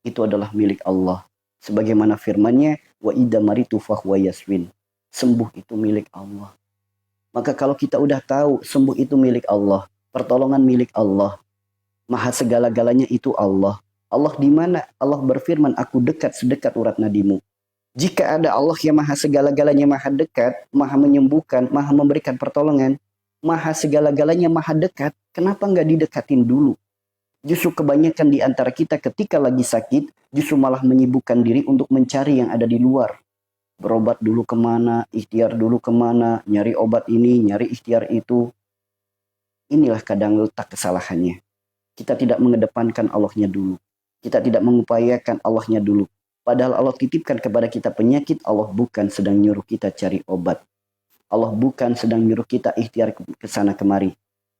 itu adalah milik Allah. Sebagaimana firman-Nya, wa idza maritu fahuwa yaswin. Sembuh itu milik Allah. Maka kalau kita udah tahu sembuh itu milik Allah, pertolongan milik Allah, maha segala-galanya itu Allah. Allah di mana? Allah berfirman, aku dekat sedekat urat nadimu. Jika ada Allah yang maha segala-galanya maha dekat, maha menyembuhkan, maha memberikan pertolongan, maha segala-galanya maha dekat, kenapa nggak didekatin dulu? Justru kebanyakan di antara kita ketika lagi sakit, justru malah menyibukkan diri untuk mencari yang ada di luar. Berobat dulu kemana, ikhtiar dulu kemana, nyari obat ini, nyari ikhtiar itu. Inilah kadang letak kesalahannya. Kita tidak mengedepankan Allahnya dulu. Kita tidak mengupayakan Allahnya dulu. Padahal Allah titipkan kepada kita penyakit, Allah bukan sedang nyuruh kita cari obat. Allah bukan sedang nyuruh kita ikhtiar ke sana kemari.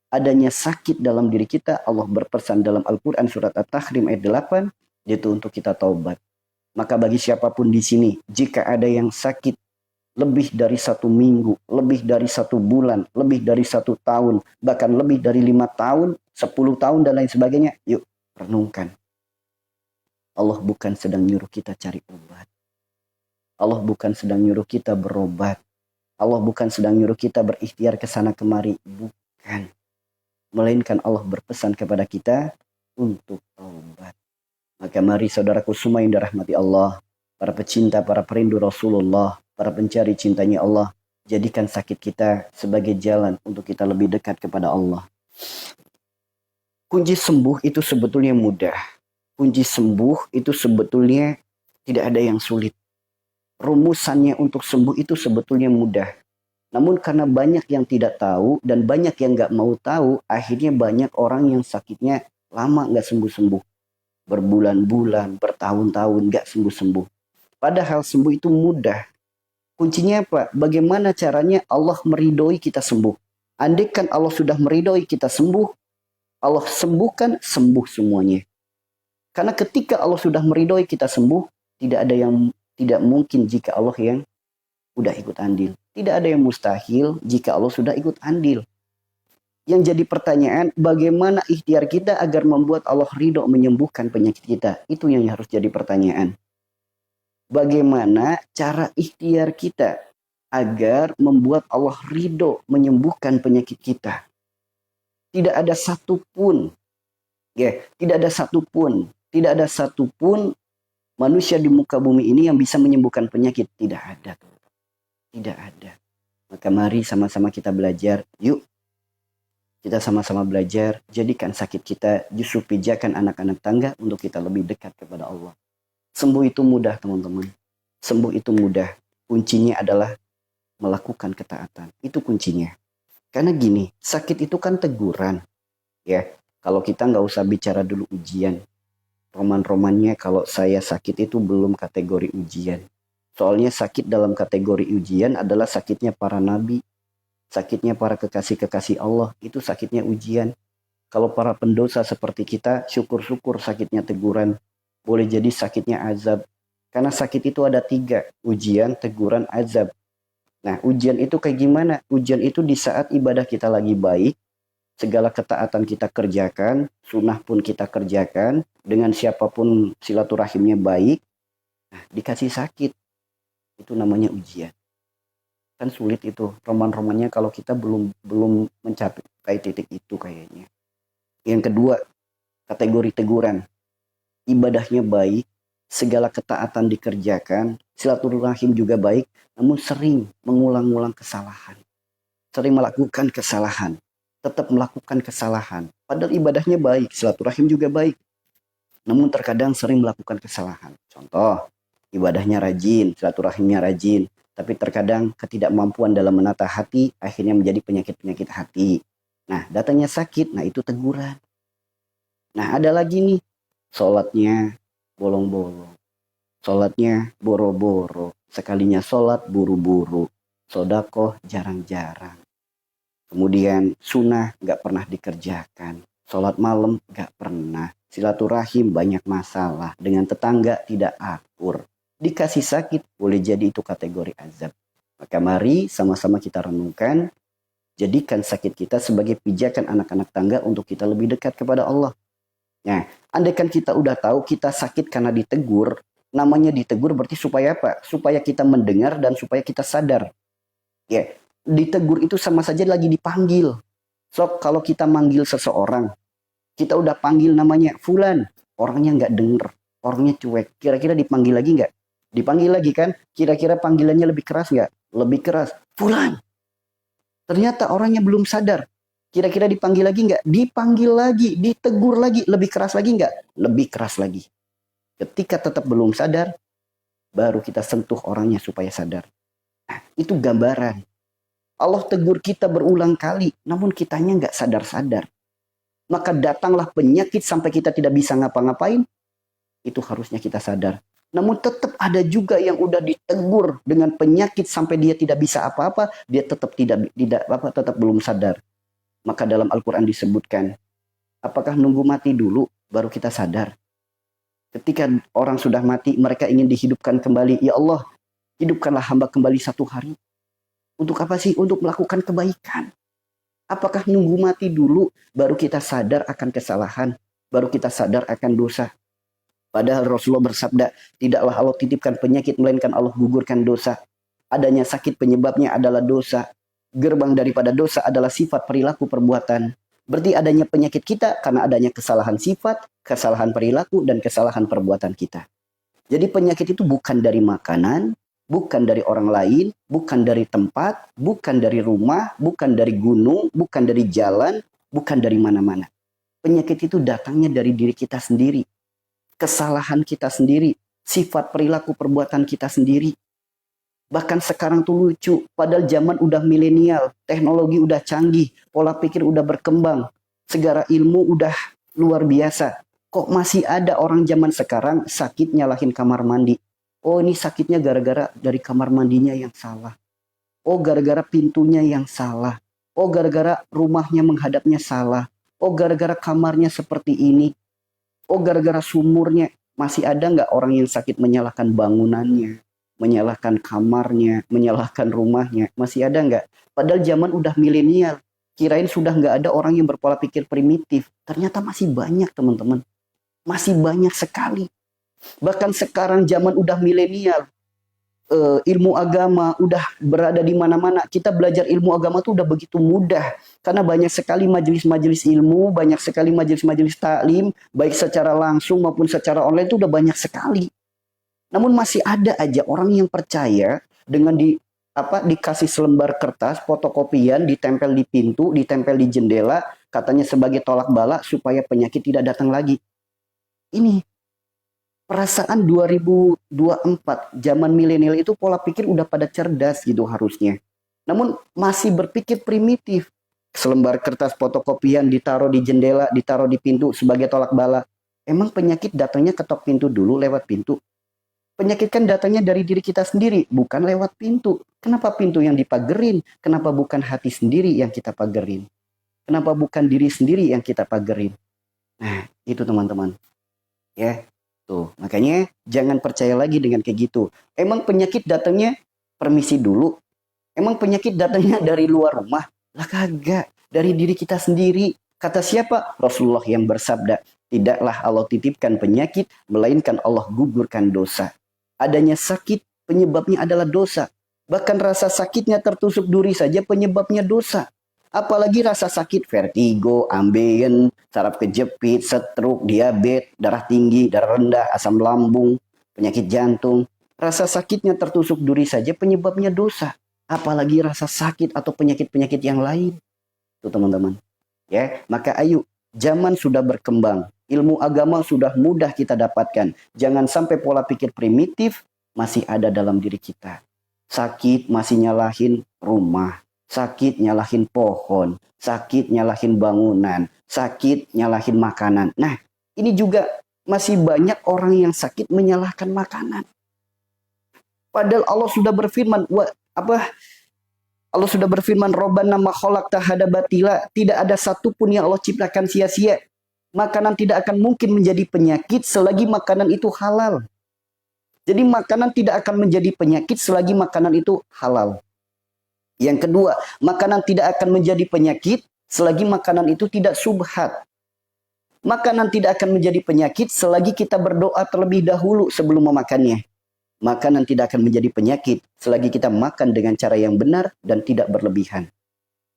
Adanya sakit dalam diri kita, Allah berpesan dalam Al-Quran surat At-Tahrim ayat 8, yaitu untuk kita taubat. Maka bagi siapapun di sini, jika ada yang sakit lebih dari 1 minggu, lebih dari 1 bulan, lebih dari 1 tahun, bahkan lebih dari 5 tahun, 10 tahun dan lain sebagainya, yuk renungkan. Allah bukan sedang nyuruh kita cari obat. Allah bukan sedang nyuruh kita berobat. Allah bukan sedang nyuruh kita berikhtiar ke sana kemari. Bukan. Melainkan Allah berpesan kepada kita untuk taubat. Maka mari saudaraku semua yang dirahmati Allah, para pecinta, para perindu Rasulullah, para pencari cintanya Allah, jadikan sakit kita sebagai jalan untuk kita lebih dekat kepada Allah. Kunci sembuh itu sebetulnya mudah. Kunci sembuh itu sebetulnya tidak ada yang sulit. Rumusannya untuk sembuh itu sebetulnya mudah. Namun karena banyak yang tidak tahu dan banyak yang nggak mau tahu, akhirnya banyak orang yang sakitnya lama nggak sembuh-sembuh. Berbulan-bulan, bertahun-tahun nggak sembuh-sembuh. Padahal sembuh itu mudah. Kuncinya apa? Bagaimana caranya Allah meridhoi kita sembuh. Andaikan Allah sudah meridhoi kita sembuh, Allah sembuhkan, sembuh semuanya. Karena ketika Allah sudah meridhoi kita sembuh, tidak ada yang tidak mungkin jika Allah yang udah ikut andil. Tidak ada yang mustahil jika Allah sudah ikut andil. Yang jadi pertanyaan, bagaimana ikhtiar kita agar membuat Allah ridho menyembuhkan penyakit kita? Itu yang harus jadi pertanyaan. Bagaimana cara ikhtiar kita agar membuat Allah ridho menyembuhkan penyakit kita? Tidak ada satupun, tidak ada satupun manusia di muka bumi ini yang bisa menyembuhkan penyakit. Tidak ada. Tidak ada. Maka mari sama-sama kita belajar. Yuk. Kita sama-sama belajar, jadikan sakit kita justru pijakan anak-anak tangga untuk kita lebih dekat kepada Allah. Sembuh itu mudah, teman-teman. Sembuh itu mudah. Kuncinya adalah melakukan ketaatan. Itu kuncinya. Karena gini, sakit itu kan teguran. Ya, kalau kita nggak usah bicara dulu ujian. Roman-romannya kalau saya sakit itu belum kategori ujian. Soalnya sakit dalam kategori ujian adalah sakitnya para nabi. Sakitnya para kekasih-kekasih Allah, itu sakitnya ujian. Kalau para pendosa seperti kita, syukur-syukur sakitnya teguran. Boleh jadi sakitnya azab. Karena sakit itu ada 3, ujian, teguran, azab. Nah, ujian itu kayak gimana? Ujian itu di saat ibadah kita lagi baik, segala ketaatan kita kerjakan, sunnah pun kita kerjakan, dengan siapapun silaturahimnya baik, nah, dikasih sakit. Itu namanya ujian. Kan sulit itu roman-romannya kalau kita belum mencapai titik itu kayaknya. Yang kedua, kategori teguran. Ibadahnya baik, segala ketaatan dikerjakan, silaturahim juga baik, namun sering mengulang-ulang kesalahan. Sering melakukan kesalahan, tetap melakukan kesalahan. Padahal ibadahnya baik, silaturahim juga baik. Namun terkadang sering melakukan kesalahan. Contoh, ibadahnya rajin, silaturahimnya rajin, tapi terkadang ketidakmampuan dalam menata hati akhirnya menjadi penyakit-penyakit hati. Nah, datangnya sakit, nah itu teguran. Nah, ada lagi nih, sholatnya bolong-bolong, sholatnya boro-boro, sekalinya sholat buru-buru, sodakoh jarang-jarang. Kemudian sunnah gak pernah dikerjakan, sholat malam gak pernah, silaturahim banyak masalah, dengan tetangga tidak akur. Dikasih sakit, boleh jadi itu kategori azab. Maka mari sama-sama kita renungkan, jadikan sakit kita sebagai pijakan anak-anak tangga untuk kita lebih dekat kepada Allah. Nah, andaikan kita udah tahu kita sakit karena ditegur, namanya ditegur berarti supaya apa? Supaya kita mendengar dan supaya kita sadar. Ya, ditegur itu sama saja lagi dipanggil. So, kalau kita manggil seseorang, kita udah panggil namanya Fulan, orangnya nggak denger, orangnya cuek. Kira-kira dipanggil lagi nggak? Dipanggil lagi kan? Kira-kira panggilannya lebih keras nggak? Lebih keras. Fulan. Ternyata orangnya belum sadar. Kira-kira dipanggil lagi nggak? Dipanggil lagi, ditegur lagi, lebih keras lagi nggak? Lebih keras lagi. Ketika tetap belum sadar, baru kita sentuh orangnya supaya sadar. Nah, itu gambaran. Allah tegur kita berulang kali, namun kitanya nggak sadar-sadar. Maka datanglah penyakit sampai kita tidak bisa ngapa-ngapain, itu harusnya kita sadar. Namun tetap ada juga yang udah ditegur dengan penyakit sampai dia tidak bisa apa-apa, dia tetap tetap belum sadar. Maka dalam Al-Quran disebutkan, apakah nunggu mati dulu baru kita sadar? Ketika orang sudah mati, mereka ingin dihidupkan kembali. Ya Allah, hidupkanlah hamba kembali 1 hari. Untuk apa sih? Untuk melakukan kebaikan. Apakah nunggu mati dulu baru kita sadar akan kesalahan, baru kita sadar akan dosa? Padahal Rasulullah bersabda, tidaklah Allah titipkan penyakit, melainkan Allah gugurkan dosa. Adanya sakit penyebabnya adalah dosa. Gerbang daripada dosa adalah sifat perilaku perbuatan. Berarti adanya penyakit kita karena adanya kesalahan sifat, kesalahan perilaku, dan kesalahan perbuatan kita. Jadi penyakit itu bukan dari makanan, bukan dari orang lain, bukan dari tempat, bukan dari rumah, bukan dari gunung, bukan dari jalan, bukan dari mana-mana. Penyakit itu datangnya dari diri kita sendiri. Kesalahan kita sendiri, sifat perilaku perbuatan kita sendiri. Bahkan sekarang tuh lucu, padahal zaman udah milenial, teknologi udah canggih, pola pikir udah berkembang, segala ilmu udah luar biasa. Kok masih ada orang zaman sekarang sakit nyalahin kamar mandi? Oh, ini sakitnya gara-gara dari kamar mandinya yang salah. Oh, gara-gara pintunya yang salah. Oh, gara-gara rumahnya menghadapnya salah. Oh, gara-gara kamarnya seperti ini. Oh, gara-gara sumurnya. Masih ada nggak orang yang sakit menyalahkan bangunannya, menyalahkan kamarnya, menyalahkan rumahnya? Masih ada nggak? Padahal zaman udah milenial. Kirain sudah nggak ada orang yang berpola pikir primitif. Ternyata masih banyak, teman-teman. Masih banyak sekali. Bahkan sekarang zaman udah milenial. Ilmu agama udah berada di mana-mana. Kita belajar ilmu agama tuh udah begitu mudah. Karena banyak sekali majelis-majelis ilmu, banyak sekali majelis-majelis taklim, baik secara langsung maupun secara online itu udah banyak sekali. Namun masih ada aja orang yang percaya dengan dikasih selembar kertas, fotokopian, ditempel di pintu, ditempel di jendela, katanya sebagai tolak bala supaya penyakit tidak datang lagi. Ini perasaan 2024, zaman milenial itu pola pikir udah pada cerdas gitu harusnya. Namun masih berpikir primitif. Selembar kertas fotokopian ditaruh di jendela, ditaruh di pintu sebagai tolak bala. Emang penyakit datangnya ketok pintu dulu lewat pintu? Penyakit kan datangnya dari diri kita sendiri, bukan lewat pintu. Kenapa pintu yang dipagerin? Kenapa bukan hati sendiri yang kita pagerin? Kenapa bukan diri sendiri yang kita pagerin? Nah, itu teman-teman. Ya, tuh. Makanya jangan percaya lagi dengan kayak gitu. Emang penyakit datangnya permisi dulu? Emang penyakit datangnya dari luar rumah? Lah kagak, dari diri kita sendiri. Kata siapa? Rasulullah yang bersabda, tidaklah Allah titipkan penyakit, melainkan Allah gugurkan dosa. Adanya sakit, penyebabnya adalah dosa. Bahkan rasa sakitnya tertusuk duri saja penyebabnya dosa. Apalagi rasa sakit vertigo, ambeien, saraf kejepit, stroke, diabetes, darah tinggi, darah rendah, asam lambung, penyakit jantung. Rasa sakitnya tertusuk duri saja penyebabnya dosa. Apalagi rasa sakit atau penyakit-penyakit yang lain. Tuh teman-teman. Ya, maka ayo, zaman sudah berkembang. Ilmu agama sudah mudah kita dapatkan. Jangan sampai pola pikir primitif masih ada dalam diri kita. Sakit masih nyalahin rumah. Sakit nyalahin pohon. Sakit nyalahin bangunan. Sakit nyalahin makanan. Nah, ini juga masih banyak orang yang sakit menyalahkan makanan. Padahal Allah sudah berfirman, Allah sudah berfirman, Rabbana ma khalaqta hada batila, tidak ada satupun yang Allah ciptakan sia-sia. Makanan tidak akan mungkin menjadi penyakit selagi makanan itu halal. Jadi makanan tidak akan menjadi penyakit selagi makanan itu halal. Yang kedua, makanan tidak akan menjadi penyakit selagi makanan itu tidak subhat. Makanan tidak akan menjadi penyakit selagi kita berdoa terlebih dahulu sebelum memakannya. Makanan tidak akan menjadi penyakit selagi kita makan dengan cara yang benar dan tidak berlebihan.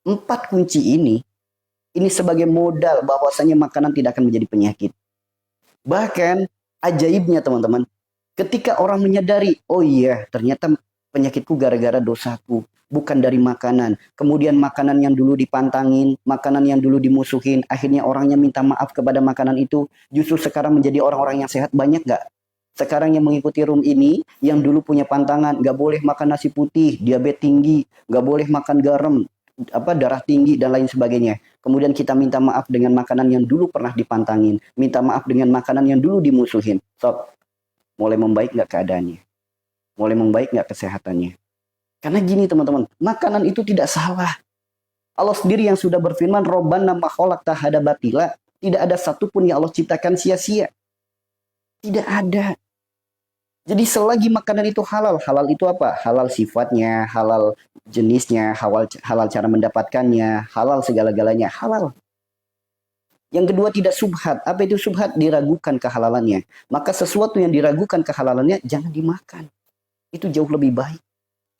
4 kunci ini sebagai modal bahwasanya makanan tidak akan menjadi penyakit. Bahkan ajaibnya teman-teman, ketika orang menyadari, oh iya ternyata penyakitku gara-gara dosaku, bukan dari makanan. Kemudian makanan yang dulu dipantangin, makanan yang dulu dimusuhin, akhirnya orangnya minta maaf kepada makanan itu, justru sekarang menjadi orang-orang yang sehat. Banyak gak? Sekarang yang mengikuti room ini, yang dulu punya pantangan, gak boleh makan nasi putih, diabetes tinggi, gak boleh makan garam, darah tinggi dan lain sebagainya. Kemudian kita minta maaf dengan makanan yang dulu pernah dipantangin, minta maaf dengan makanan yang dulu dimusuhin. So, mulai membaik gak keadaannya? Mulai membaik gak kesehatannya? Karena gini teman-teman, makanan itu tidak salah. Allah sendiri yang sudah berfirman, Robbana ma khalaqta hadza batila. Tidak ada satupun yang Allah ciptakan sia-sia. Tidak ada. Jadi selagi makanan itu halal, halal itu apa? Halal sifatnya, halal jenisnya, halal cara mendapatkannya, halal segala-galanya, halal. Yang kedua tidak subhat. Apa itu subhat? Diragukan kehalalannya. Maka sesuatu yang diragukan kehalalannya jangan dimakan. Itu jauh lebih baik.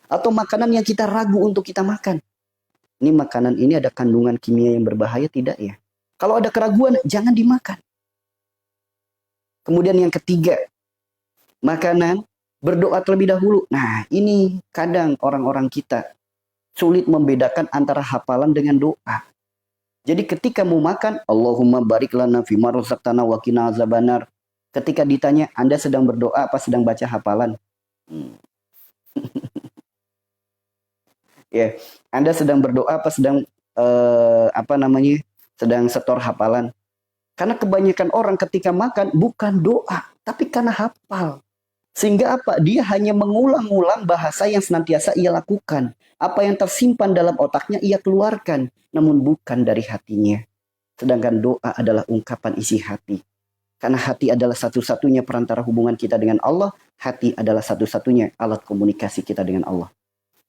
Atau makanan yang kita ragu untuk kita makan. Ini makanan ini ada kandungan kimia yang berbahaya tidak ya? Kalau ada keraguan jangan dimakan. Kemudian yang ketiga, makanan, berdoa terlebih dahulu. Nah, ini kadang orang-orang kita sulit membedakan antara hafalan dengan doa. Jadi ketika mau makan, Allahumma barik lana fima razaqtana wa qina azabannar. Ketika ditanya, Anda sedang berdoa apa sedang baca hafalan? Ya, Anda sedang berdoa apa sedang sedang setor hafalan? Karena kebanyakan orang ketika makan bukan doa, tapi karena hafal. Sehingga apa? Dia hanya mengulang-ulang bahasa yang senantiasa ia lakukan. Apa yang tersimpan dalam otaknya ia keluarkan, namun bukan dari hatinya. Sedangkan doa adalah ungkapan isi hati. Karena hati adalah satu-satunya perantara hubungan kita dengan Allah, hati adalah satu-satunya alat komunikasi kita dengan Allah.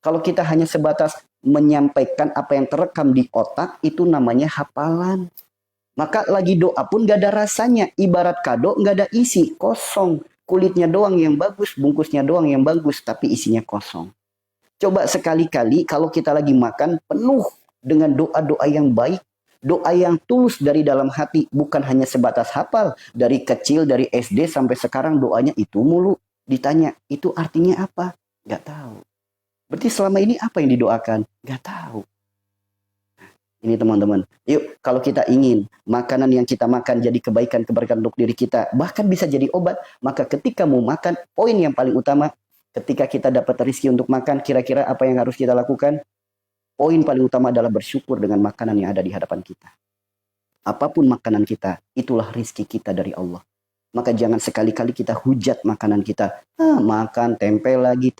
Kalau kita hanya sebatas menyampaikan apa yang terekam di otak, itu namanya hafalan. Maka lagi doa pun gak ada rasanya. Ibarat kado gak ada isi, kosong. Kulitnya doang yang bagus, bungkusnya doang yang bagus, tapi isinya kosong. Coba sekali-kali kalau kita lagi makan penuh dengan doa-doa yang baik, doa yang tulus dari dalam hati, bukan hanya sebatas hafal. Dari kecil, dari SD sampai sekarang doanya itu mulu. Ditanya, itu artinya apa? Gak tahu. Berarti selama ini apa yang didoakan? Gak tahu. Ini teman-teman, yuk kalau kita ingin makanan yang kita makan jadi kebaikan, keberkahan untuk diri kita, bahkan bisa jadi obat, maka ketika mau makan, poin yang paling utama, ketika kita dapat rezeki untuk makan, kira-kira apa yang harus kita lakukan? Poin paling utama adalah bersyukur dengan makanan yang ada di hadapan kita. Apapun makanan kita, itulah rezeki kita dari Allah. Maka jangan sekali-kali kita hujat makanan kita. Makan, tempel lagi.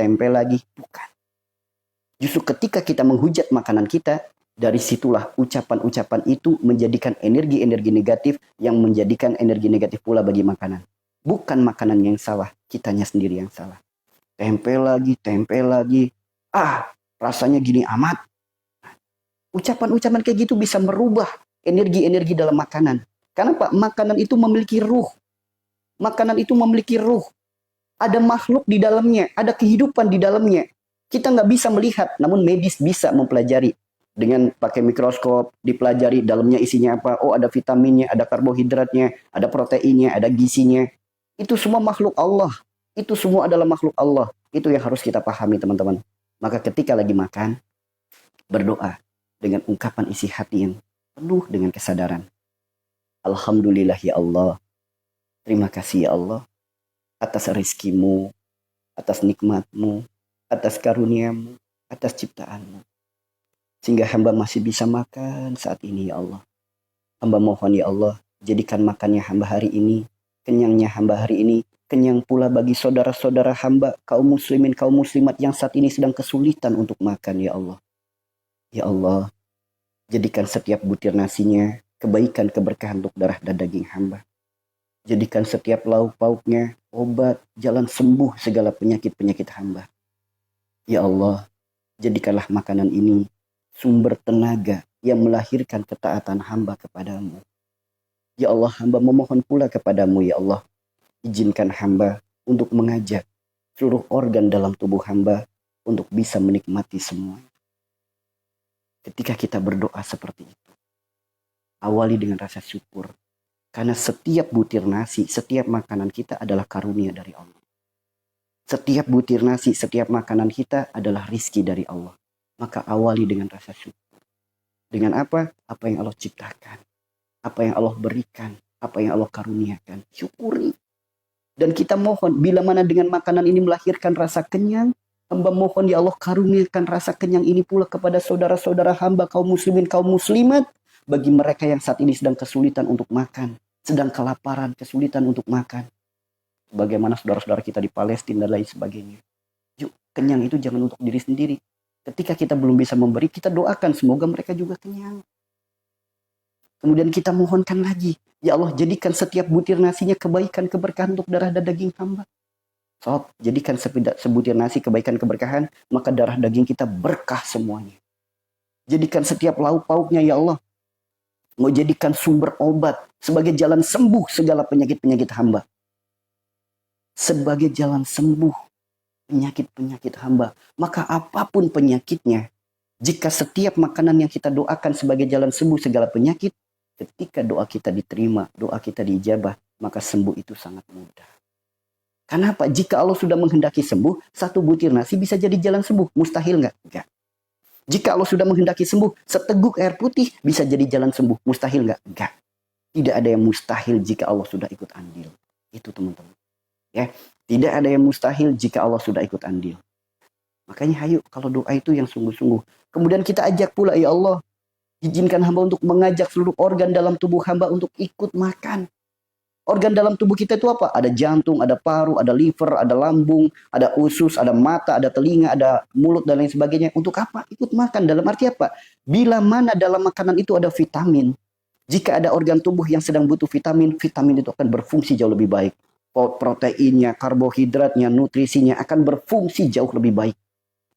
Bukan. Justru ketika kita menghujat makanan kita, dari situlah ucapan-ucapan itu menjadikan energi-energi negatif yang menjadikan energi negatif pula bagi makanan. Bukan makanan yang salah, kitanya sendiri yang salah. Tempel lagi. Rasanya gini amat. Ucapan-ucapan kayak gitu bisa merubah energi-energi dalam makanan. Karena Pak, makanan itu memiliki ruh. Makanan itu memiliki ruh. Ada makhluk di dalamnya, ada kehidupan di dalamnya. Kita nggak bisa melihat, namun medis bisa mempelajari. Dengan pakai mikroskop, dipelajari dalamnya isinya apa. Oh, ada vitaminnya, ada karbohidratnya, ada proteinnya, ada gizinya. Itu semua makhluk Allah. Itu semua adalah makhluk Allah. Itu yang harus kita pahami, teman-teman. Maka ketika lagi makan, berdoa dengan ungkapan isi hati yang penuh dengan kesadaran. Alhamdulillah ya Allah. Terima kasih ya Allah atas rizkimu, atas nikmatmu, atas karuniamu, atas ciptaanmu. Sehingga hamba masih bisa makan saat ini ya Allah. Hamba mohon ya Allah, jadikan makannya hamba hari ini, kenyangnya hamba hari ini, kenyang pula bagi saudara-saudara hamba, kaum muslimin, kaum muslimat yang saat ini sedang kesulitan untuk makan ya Allah. Ya Allah, jadikan setiap butir nasinya kebaikan, keberkahan untuk darah dan daging hamba. Jadikan setiap lauk pauknya obat, jalan sembuh segala penyakit-penyakit hamba. Ya Allah, jadikanlah makanan ini sumber tenaga yang melahirkan ketaatan hamba kepadamu. Ya Allah, hamba memohon pula kepadamu ya Allah. Izinkan hamba untuk mengajak seluruh organ dalam tubuh hamba untuk bisa menikmati semua. Ketika kita berdoa seperti itu, awali dengan rasa syukur. Karena setiap butir nasi, setiap makanan kita adalah karunia dari Allah. Setiap butir nasi, setiap makanan kita adalah rizki dari Allah. Maka awali dengan rasa syukur. Dengan apa? Apa yang Allah ciptakan. Apa yang Allah berikan. Apa yang Allah karuniakan. Syukuri. Dan kita mohon, bila mana dengan makanan ini melahirkan rasa kenyang, hamba mohon ya Allah karuniakan rasa kenyang ini pula kepada saudara-saudara hamba kaum muslimin, kaum muslimat. Bagi mereka yang saat ini sedang kesulitan untuk makan. Sedang kelaparan, kesulitan untuk makan. Bagaimana saudara-saudara kita di Palestina dan lain sebagainya. Yuk, kenyang itu jangan untuk diri sendiri. Ketika kita belum bisa memberi, kita doakan semoga mereka juga kenyang. Kemudian kita mohonkan lagi. Ya Allah, jadikan setiap butir nasinya kebaikan, keberkahan untuk darah dan daging hamba. Sob, jadikan sebutir nasi kebaikan, keberkahan, maka darah daging kita berkah semuanya. Jadikan setiap lauk pauknya ya Allah. Mau jadikan sumber obat sebagai jalan sembuh segala penyakit-penyakit hamba. Sebagai jalan sembuh penyakit-penyakit hamba. Maka apapun penyakitnya, jika setiap makanan yang kita doakan sebagai jalan sembuh segala penyakit, ketika doa kita diterima, doa kita diijabah, maka sembuh itu sangat mudah. Kenapa? Jika Allah sudah menghendaki sembuh, satu butir nasi bisa jadi jalan sembuh. Mustahil nggak? Enggak. Jika Allah sudah menghendaki sembuh, seteguk air putih bisa jadi jalan sembuh. Mustahil nggak? Enggak. Tidak ada yang mustahil jika Allah sudah ikut andil. Itu teman-teman. Ya, tidak ada yang mustahil jika Allah sudah ikut andil. Makanya hayu kalau doa itu yang sungguh-sungguh. Kemudian kita ajak pula, ya Allah, izinkan hamba untuk mengajak seluruh organ dalam tubuh hamba untuk ikut makan. Organ dalam tubuh kita itu apa? Ada jantung, ada paru, ada liver, ada lambung, ada usus, ada mata, ada telinga, ada mulut, dan lain sebagainya. Untuk apa? Ikut makan. Dalam arti apa? Bila mana dalam makanan itu ada vitamin. Jika ada organ tubuh yang sedang butuh vitamin, vitamin itu akan berfungsi jauh lebih baik. Proteinnya, karbohidratnya, nutrisinya akan berfungsi jauh lebih baik.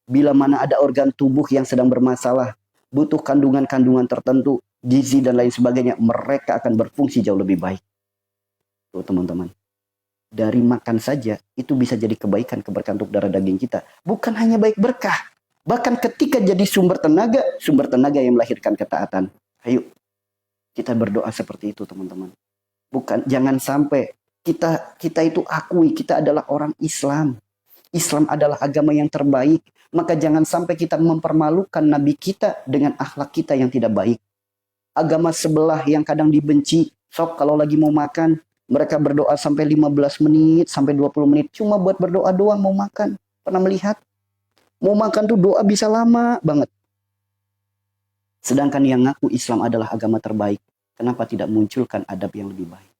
Bila mana ada organ tubuh yang sedang bermasalah, butuh kandungan-kandungan tertentu, gizi dan lain sebagainya, mereka akan berfungsi jauh lebih baik. Tuh teman-teman, dari makan saja itu bisa jadi kebaikan, keberkahan untuk darah daging kita. Bukan hanya baik berkah, bahkan ketika jadi sumber tenaga yang melahirkan ketaatan. Ayo, kita berdoa seperti itu teman-teman. Bukan, jangan sampai kita itu akui kita adalah orang Islam. Islam adalah agama yang terbaik. Maka jangan sampai kita mempermalukan Nabi kita dengan akhlak kita yang tidak baik. Agama sebelah yang kadang dibenci, sob kalau lagi mau makan, mereka berdoa sampai 15 menit, sampai 20 menit. Cuma buat berdoa doang mau makan. Pernah melihat? Mau makan tuh doa bisa lama banget. Sedangkan yang ngaku Islam adalah agama terbaik. Kenapa tidak munculkan adab yang lebih baik?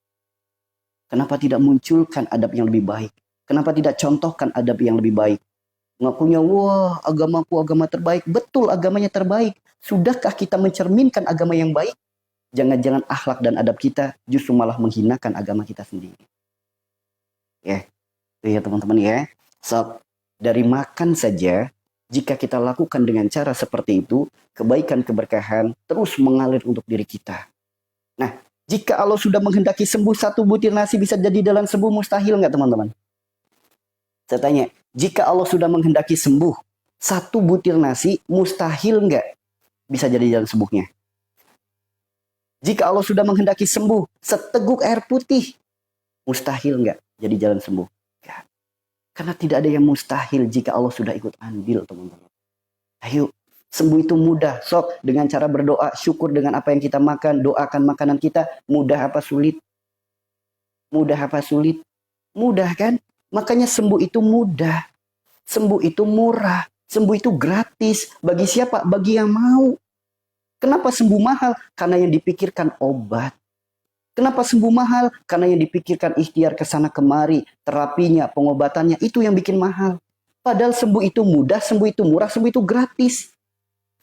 Kenapa tidak munculkan adab yang lebih baik? Kenapa tidak contohkan adab yang lebih baik? Ngakunya, wah agamaku agama terbaik. Betul agamanya terbaik. Sudahkah kita mencerminkan agama yang baik? Jangan-jangan akhlak dan adab kita justru malah menghinakan agama kita sendiri. Ya, ya teman-teman ya. So, dari makan saja, jika kita lakukan dengan cara seperti itu, kebaikan keberkahan terus mengalir untuk diri kita. Nah, jika Allah sudah menghendaki sembuh, satu butir nasi bisa jadi jalan sembuh, mustahil nggak teman-teman? Saya tanya, jika Allah sudah menghendaki sembuh, satu butir nasi mustahil nggak bisa jadi jalan sembuhnya? Jika Allah sudah menghendaki sembuh, seteguk air putih, mustahil nggak jadi jalan sembuh? Nggak. Karena tidak ada yang mustahil jika Allah sudah ikut andil, teman-teman. Ayo, sembuh itu mudah. Sok, dengan cara berdoa, syukur dengan apa yang kita makan, doakan makanan kita. Mudah apa sulit? Mudah apa sulit? Mudah kan? Makanya sembuh itu mudah. Sembuh itu murah. Sembuh itu gratis. Bagi siapa? Bagi yang mau. Kenapa sembuh mahal? Karena yang dipikirkan obat. Kenapa sembuh mahal? Karena yang dipikirkan ikhtiar ke sana kemari, terapinya, pengobatannya, itu yang bikin mahal. Padahal sembuh itu mudah, sembuh itu murah, sembuh itu gratis.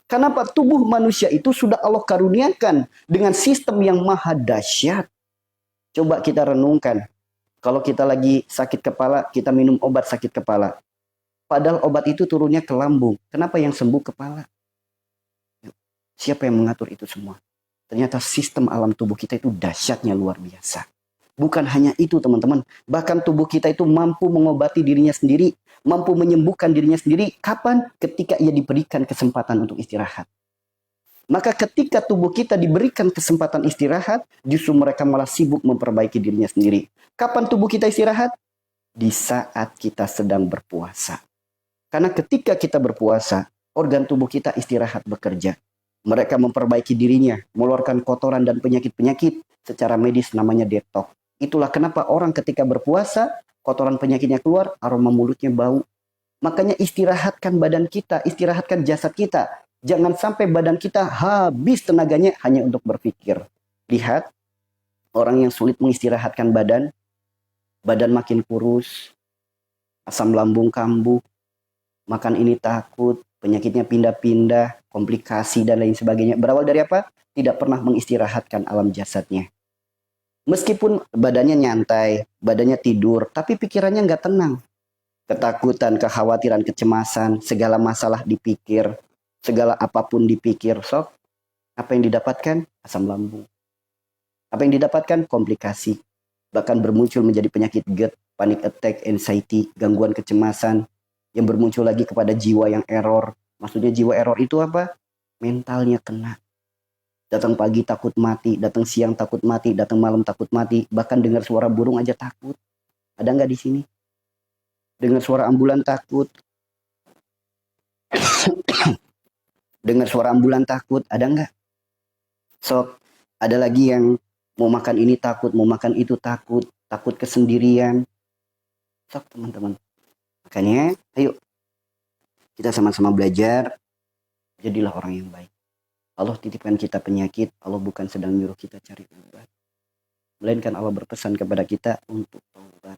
Kenapa? Tubuh manusia itu sudah Allah karuniakan dengan sistem yang maha dahsyat. Coba kita renungkan. Kalau kita lagi sakit kepala, kita minum obat sakit kepala. Padahal obat itu turunnya ke lambung. Kenapa yang sembuh kepala? Siapa yang mengatur itu semua? Ternyata sistem alam tubuh kita itu dahsyatnya luar biasa. Bukan hanya itu teman-teman, bahkan tubuh kita itu mampu mengobati dirinya sendiri, mampu menyembuhkan dirinya sendiri. Kapan? Ketika ia diberikan kesempatan untuk istirahat. Maka ketika tubuh kita diberikan kesempatan istirahat, justru mereka malah sibuk memperbaiki dirinya sendiri. Kapan tubuh kita istirahat? Di saat kita sedang berpuasa. Karena ketika kita berpuasa, organ tubuh kita istirahat bekerja. Mereka memperbaiki dirinya, mengeluarkan kotoran dan penyakit-penyakit. Secara medis namanya detox. Itulah kenapa orang ketika berpuasa, kotoran penyakitnya keluar, aroma mulutnya bau. Makanya istirahatkan badan kita, istirahatkan jasad kita. Jangan sampai badan kita habis tenaganya hanya untuk berpikir. Lihat, orang yang sulit mengistirahatkan badan makin kurus, asam lambung kambuh, makan ini takut, penyakitnya pindah-pindah, komplikasi dan lain sebagainya. Berawal dari apa? Tidak pernah mengistirahatkan alam jasadnya. Meskipun badannya nyantai, badannya tidur, tapi pikirannya nggak tenang. Ketakutan, kekhawatiran, kecemasan, segala masalah dipikir, segala apapun dipikir. Sok, apa yang didapatkan? Asam lambung. Apa yang didapatkan? Komplikasi. Bahkan bermuncul menjadi penyakit GERD, panic attack, anxiety, gangguan kecemasan, yang bermuncul lagi kepada jiwa yang error. Maksudnya jiwa error itu apa? Mentalnya kena. Datang pagi takut mati, datang siang takut mati, datang malam takut mati. Bahkan dengar suara burung aja takut. Ada nggak di sini? Dengar suara ambulan takut. Dengar suara ambulan takut, ada nggak? So, ada lagi yang mau makan ini takut, mau makan itu takut, takut kesendirian. Sok teman-teman. Makanya, ayo kita sama-sama belajar, jadilah orang yang baik. Allah titipkan kita penyakit, Allah bukan sedang nyuruh kita cari obat. Melainkan Allah berpesan kepada kita untuk taubat.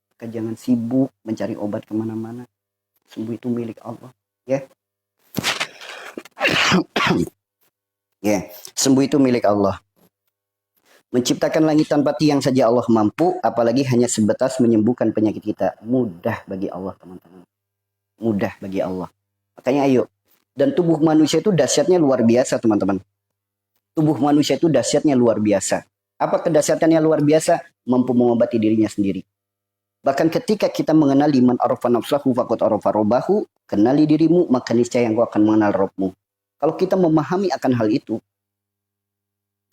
Maka jangan sibuk mencari obat kemana-mana. Sembuh itu milik Allah. Ya. Ya, sembuh itu milik Allah. Menciptakan langit tanpa tiang saja Allah mampu, apalagi hanya sebatas menyembuhkan penyakit kita. Mudah bagi Allah, teman-teman. Mudah bagi Allah. Makanya ayo. Dan tubuh manusia itu dahsyatnya luar biasa, teman-teman. Tubuh manusia itu dahsyatnya luar biasa. Apa kedahsyatannya luar biasa? Mampu mengobati dirinya sendiri. Bahkan ketika kita mengenali man arafa nafsahu faqad arafa rabbahu, kenali dirimu, maka niscaya engkau akan mengenal Rabbmu. Kalau kita memahami akan hal itu,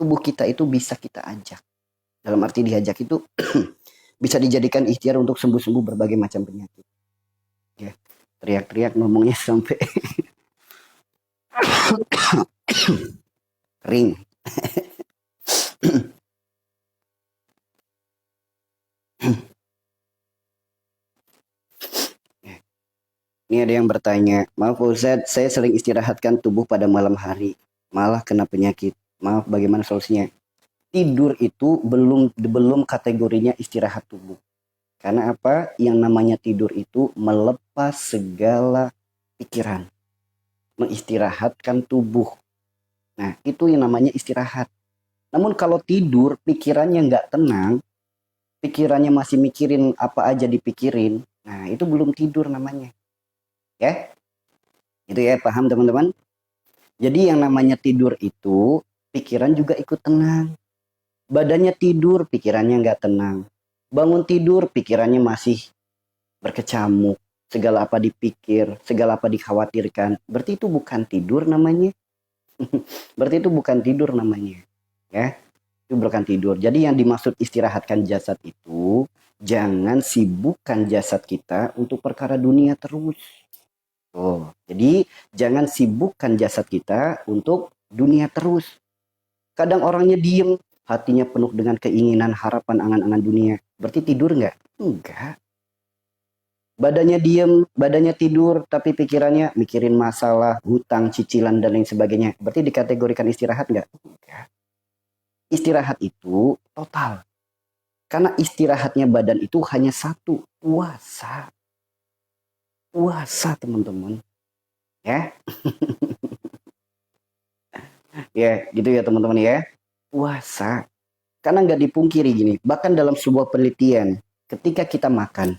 tubuh kita itu bisa kita ajak. Dalam arti diajak itu bisa dijadikan ikhtiar untuk sembuh-sembuh berbagai macam penyakit. Ya, teriak-teriak ngomongnya sampai kering. Ini ada yang bertanya, maaf Ustaz, saya sering istirahatkan tubuh pada malam hari, malah kena penyakit. Maaf, bagaimana solusinya? Tidur itu belum kategorinya istirahat tubuh. Karena apa? Yang namanya tidur itu melepas segala pikiran. Mengistirahatkan tubuh. Nah, itu yang namanya istirahat. Namun kalau tidur, pikirannya nggak tenang, pikirannya masih mikirin apa aja dipikirin, nah itu belum tidur namanya. Ya, itu ya, paham teman-teman? Jadi yang namanya tidur itu, pikiran juga ikut tenang. Badannya tidur, pikirannya nggak tenang. Bangun tidur, pikirannya masih berkecamuk. Segala apa dipikir, segala apa dikhawatirkan. Berarti itu bukan tidur namanya. Berarti itu bukan tidur namanya. Ya, itu bukan tidur. Jadi yang dimaksud istirahatkan jasad itu, jangan sibukkan jasad kita untuk perkara dunia terus. Oh, jadi jangan sibukkan jasad kita untuk dunia terus. Kadang orangnya diem, hatinya penuh dengan keinginan, harapan, angan-angan dunia. Berarti tidur nggak? Enggak. Badannya diem, badannya tidur, tapi pikirannya mikirin masalah, hutang, cicilan, dan lain sebagainya. Berarti dikategorikan istirahat nggak? Enggak. Istirahat itu total. Karena istirahatnya badan itu hanya satu, puasa. Puasa, teman-teman. Ya. Ya, gitu ya teman-teman ya. Puasa. Karena nggak dipungkiri gini, bahkan dalam sebuah penelitian, ketika kita makan,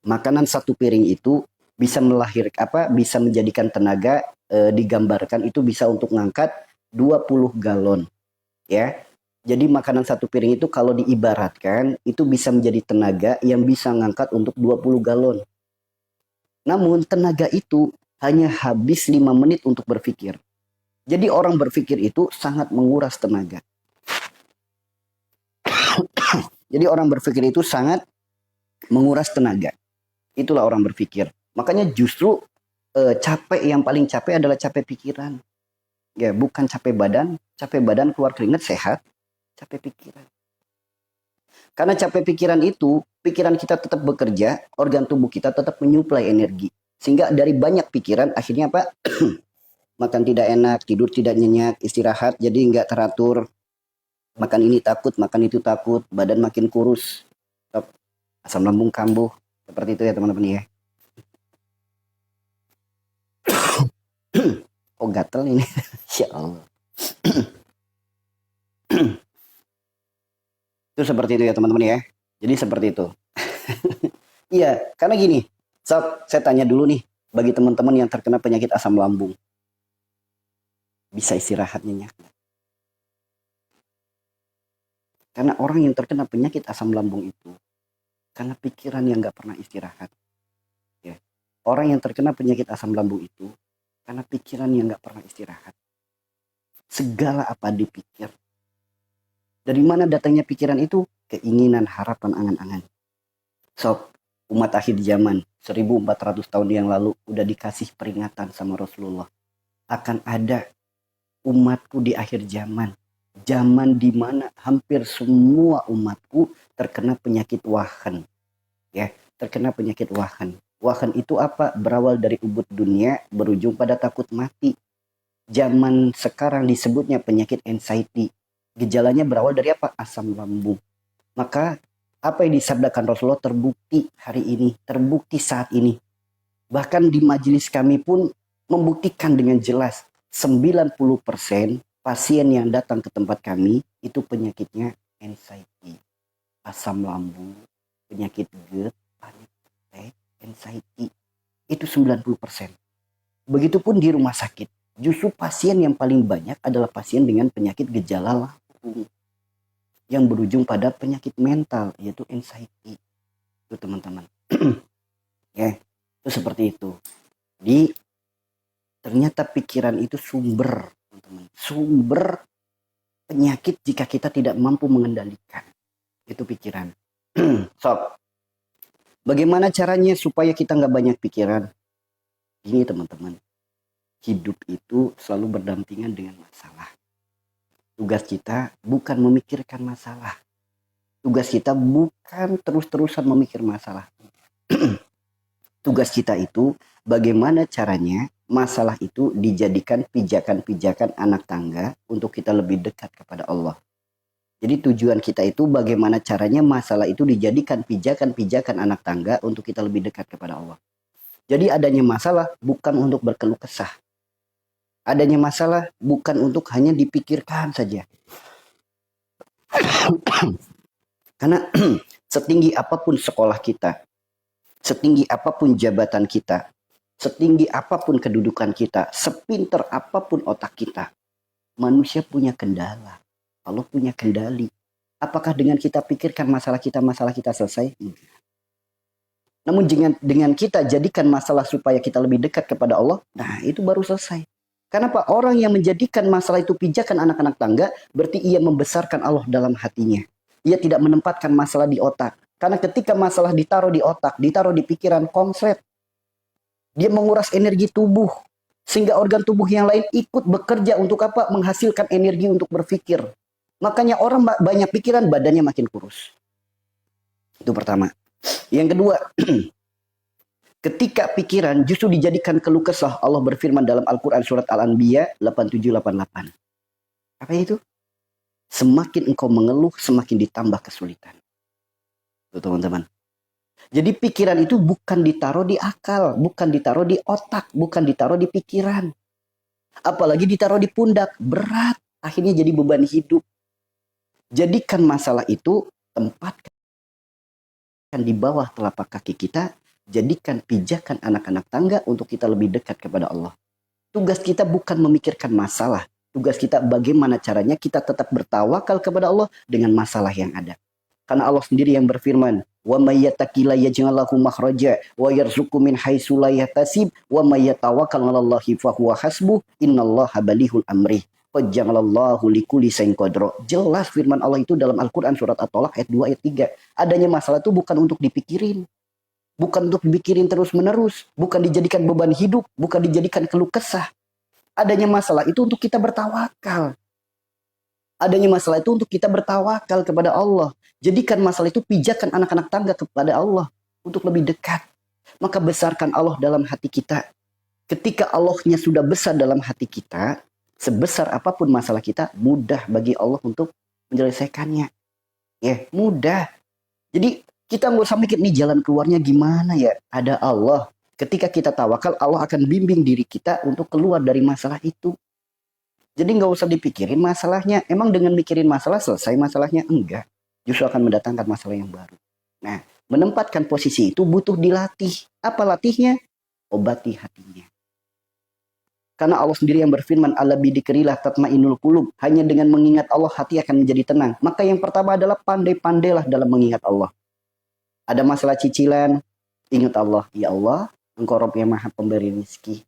makanan satu piring itu bisa melahirkan bisa menjadikan tenaga, digambarkan itu bisa untuk mengangkat 20 galon. Ya. Jadi makanan satu piring itu kalau diibaratkan itu bisa menjadi tenaga yang bisa ngangkat untuk 20 galon. Namun tenaga itu hanya habis 5 menit untuk berpikir. Jadi orang berpikir itu sangat menguras tenaga. Jadi orang berpikir itu sangat menguras tenaga. Itulah orang berpikir. Makanya justru capek yang paling capek adalah capek pikiran. Ya, bukan capek badan. Capek badan keluar keringat sehat. Capek pikiran. Karena capek pikiran itu, pikiran kita tetap bekerja, organ tubuh kita tetap menyuplai energi. Sehingga dari banyak pikiran, akhirnya apa? Makan tidak enak, tidur tidak nyenyak, istirahat jadi nggak teratur. Makan ini takut, makan itu takut, badan makin kurus. Asam lambung kambuh. Seperti itu ya teman-teman ya. Oh gatel ini. Ya Allah. Itu seperti itu ya teman-teman ya. Jadi seperti itu. Iya, karena gini. Sob, saya tanya dulu nih. Bagi teman-teman yang terkena penyakit asam lambung. Bisa istirahat nyenyak? Karena orang yang terkena penyakit asam lambung itu. Karena pikiran yang gak pernah istirahat. Ya. Orang yang terkena penyakit asam lambung itu. Karena pikiran yang gak pernah istirahat. Segala apa dipikir. Dari mana datangnya pikiran itu? Keinginan, harapan, angan-angan. Sob, umat akhir zaman 1400 tahun yang lalu udah dikasih peringatan sama Rasulullah. Akan ada umatku di akhir zaman. Zaman di mana hampir semua umatku terkena penyakit wahan. Ya, terkena penyakit wahan. Wahan itu apa? Berawal dari ubud dunia, berujung pada takut mati. Zaman sekarang disebutnya penyakit anxiety. Gejalanya berawal dari apa? Asam lambung. Maka apa yang disabdakan Rasulullah terbukti hari ini, terbukti saat ini. Bahkan di majelis kami pun membuktikan dengan jelas 90% pasien yang datang ke tempat kami itu penyakitnya anxiety, asam lambung, penyakit GERD, panic attack, anxiety. Itu 90%. Begitupun di rumah sakit. Justru pasien yang paling banyak adalah pasien dengan penyakit gejala lambung yang berujung pada penyakit mental, yaitu anxiety. Itu teman-teman. Ya, itu seperti itu. Jadi ternyata pikiran itu sumber, teman-teman. Sumber penyakit jika kita tidak mampu mengendalikan. Itu pikiran. Sob, bagaimana caranya supaya kita nggak banyak pikiran? Ini teman-teman. Hidup itu selalu berdampingan dengan masalah. Tugas kita bukan memikirkan masalah. Tugas kita bukan terus-terusan memikir masalah. Tugas kita itu bagaimana caranya masalah itu dijadikan pijakan-pijakan anak tangga untuk kita lebih dekat kepada Allah. Jadi tujuan kita itu bagaimana caranya masalah itu dijadikan pijakan-pijakan anak tangga untuk kita lebih dekat kepada Allah. Jadi adanya masalah bukan untuk berkeluh kesah. Adanya masalah bukan untuk hanya dipikirkan saja. Karena setinggi apapun sekolah kita, setinggi apapun jabatan kita, setinggi apapun kedudukan kita, sepinter apapun otak kita, manusia punya kendala. Allah punya kendali. Apakah dengan kita pikirkan masalah kita selesai? Namun dengan kita jadikan masalah supaya kita lebih dekat kepada Allah, nah itu baru selesai. Kenapa? Orang yang menjadikan masalah itu pijakan anak-anak tangga, berarti ia membesarkan Allah dalam hatinya. Ia tidak menempatkan masalah di otak. Karena ketika masalah ditaruh di otak, ditaruh di pikiran, konslet. Dia menguras energi tubuh. Sehingga organ tubuh yang lain ikut bekerja untuk apa? Menghasilkan energi untuk berpikir. Makanya orang banyak pikiran, badannya makin kurus. Itu pertama. Yang kedua, ketika pikiran justru dijadikan keluh kesah, Allah berfirman dalam Al-Quran surat Al-Anbiya 87-88. Apa itu? Semakin engkau mengeluh, semakin ditambah kesulitan. Tuh teman-teman. Jadi pikiran itu bukan ditaruh di akal, bukan ditaruh di otak, bukan ditaruh di pikiran. Apalagi ditaruh di pundak, berat. Akhirnya jadi beban hidup. Jadikan masalah itu tempatkan di bawah telapak kaki kita. Jadikan pijakan anak-anak tangga untuk kita lebih dekat kepada Allah. Tugas kita bukan memikirkan masalah. Tugas kita bagaimana caranya kita tetap bertawakal kepada Allah dengan masalah yang ada. Karena Allah sendiri yang berfirman, "Wa may yattaqilla yaj'al lahu makhraja wa yarzuqhu min haitsu la yahtasib wa may yatawakkal 'alallahi fa huwa hasbuh innallaha balighul amri." Qad ja'alallahu likulli shay'in qadra. Jelas firman Allah itu dalam Al-Qur'an surat At-Thalaq ayat 2 ayat 3. Adanya masalah itu bukan untuk dipikirin. Bukan untuk dipikirin terus-menerus, bukan dijadikan beban hidup, bukan dijadikan keluh kesah. Adanya masalah itu untuk kita bertawakal. Adanya masalah itu untuk kita bertawakal kepada Allah. Jadikan masalah itu pijakan anak-anak tangga kepada Allah untuk lebih dekat. Maka besarkan Allah dalam hati kita. Ketika Allahnya sudah besar dalam hati kita, sebesar apapun masalah kita, mudah bagi Allah untuk menyelesaikannya. Ya, mudah. Jadi kita nggak usah mikir nih jalan keluarnya gimana ya. Ada Allah. Ketika kita tawakal, Allah akan bimbing diri kita untuk keluar dari masalah itu. Jadi nggak usah dipikirin masalahnya. Emang dengan mikirin masalah selesai masalahnya? Enggak. Justru akan mendatangkan masalah yang baru. Nah, menempatkan posisi itu butuh dilatih. Apa latihnya? Obati hatinya. Karena Allah sendiri yang berfirman, "Ala bidzikrillah tatma'innul qulub." Hanya dengan mengingat Allah hati akan menjadi tenang. Maka yang pertama adalah pandai-pandailah dalam mengingat Allah. Ada masalah cicilan, ingat Allah. Ya Allah, Engkau Rabb yang Maha Pemberi rezeki.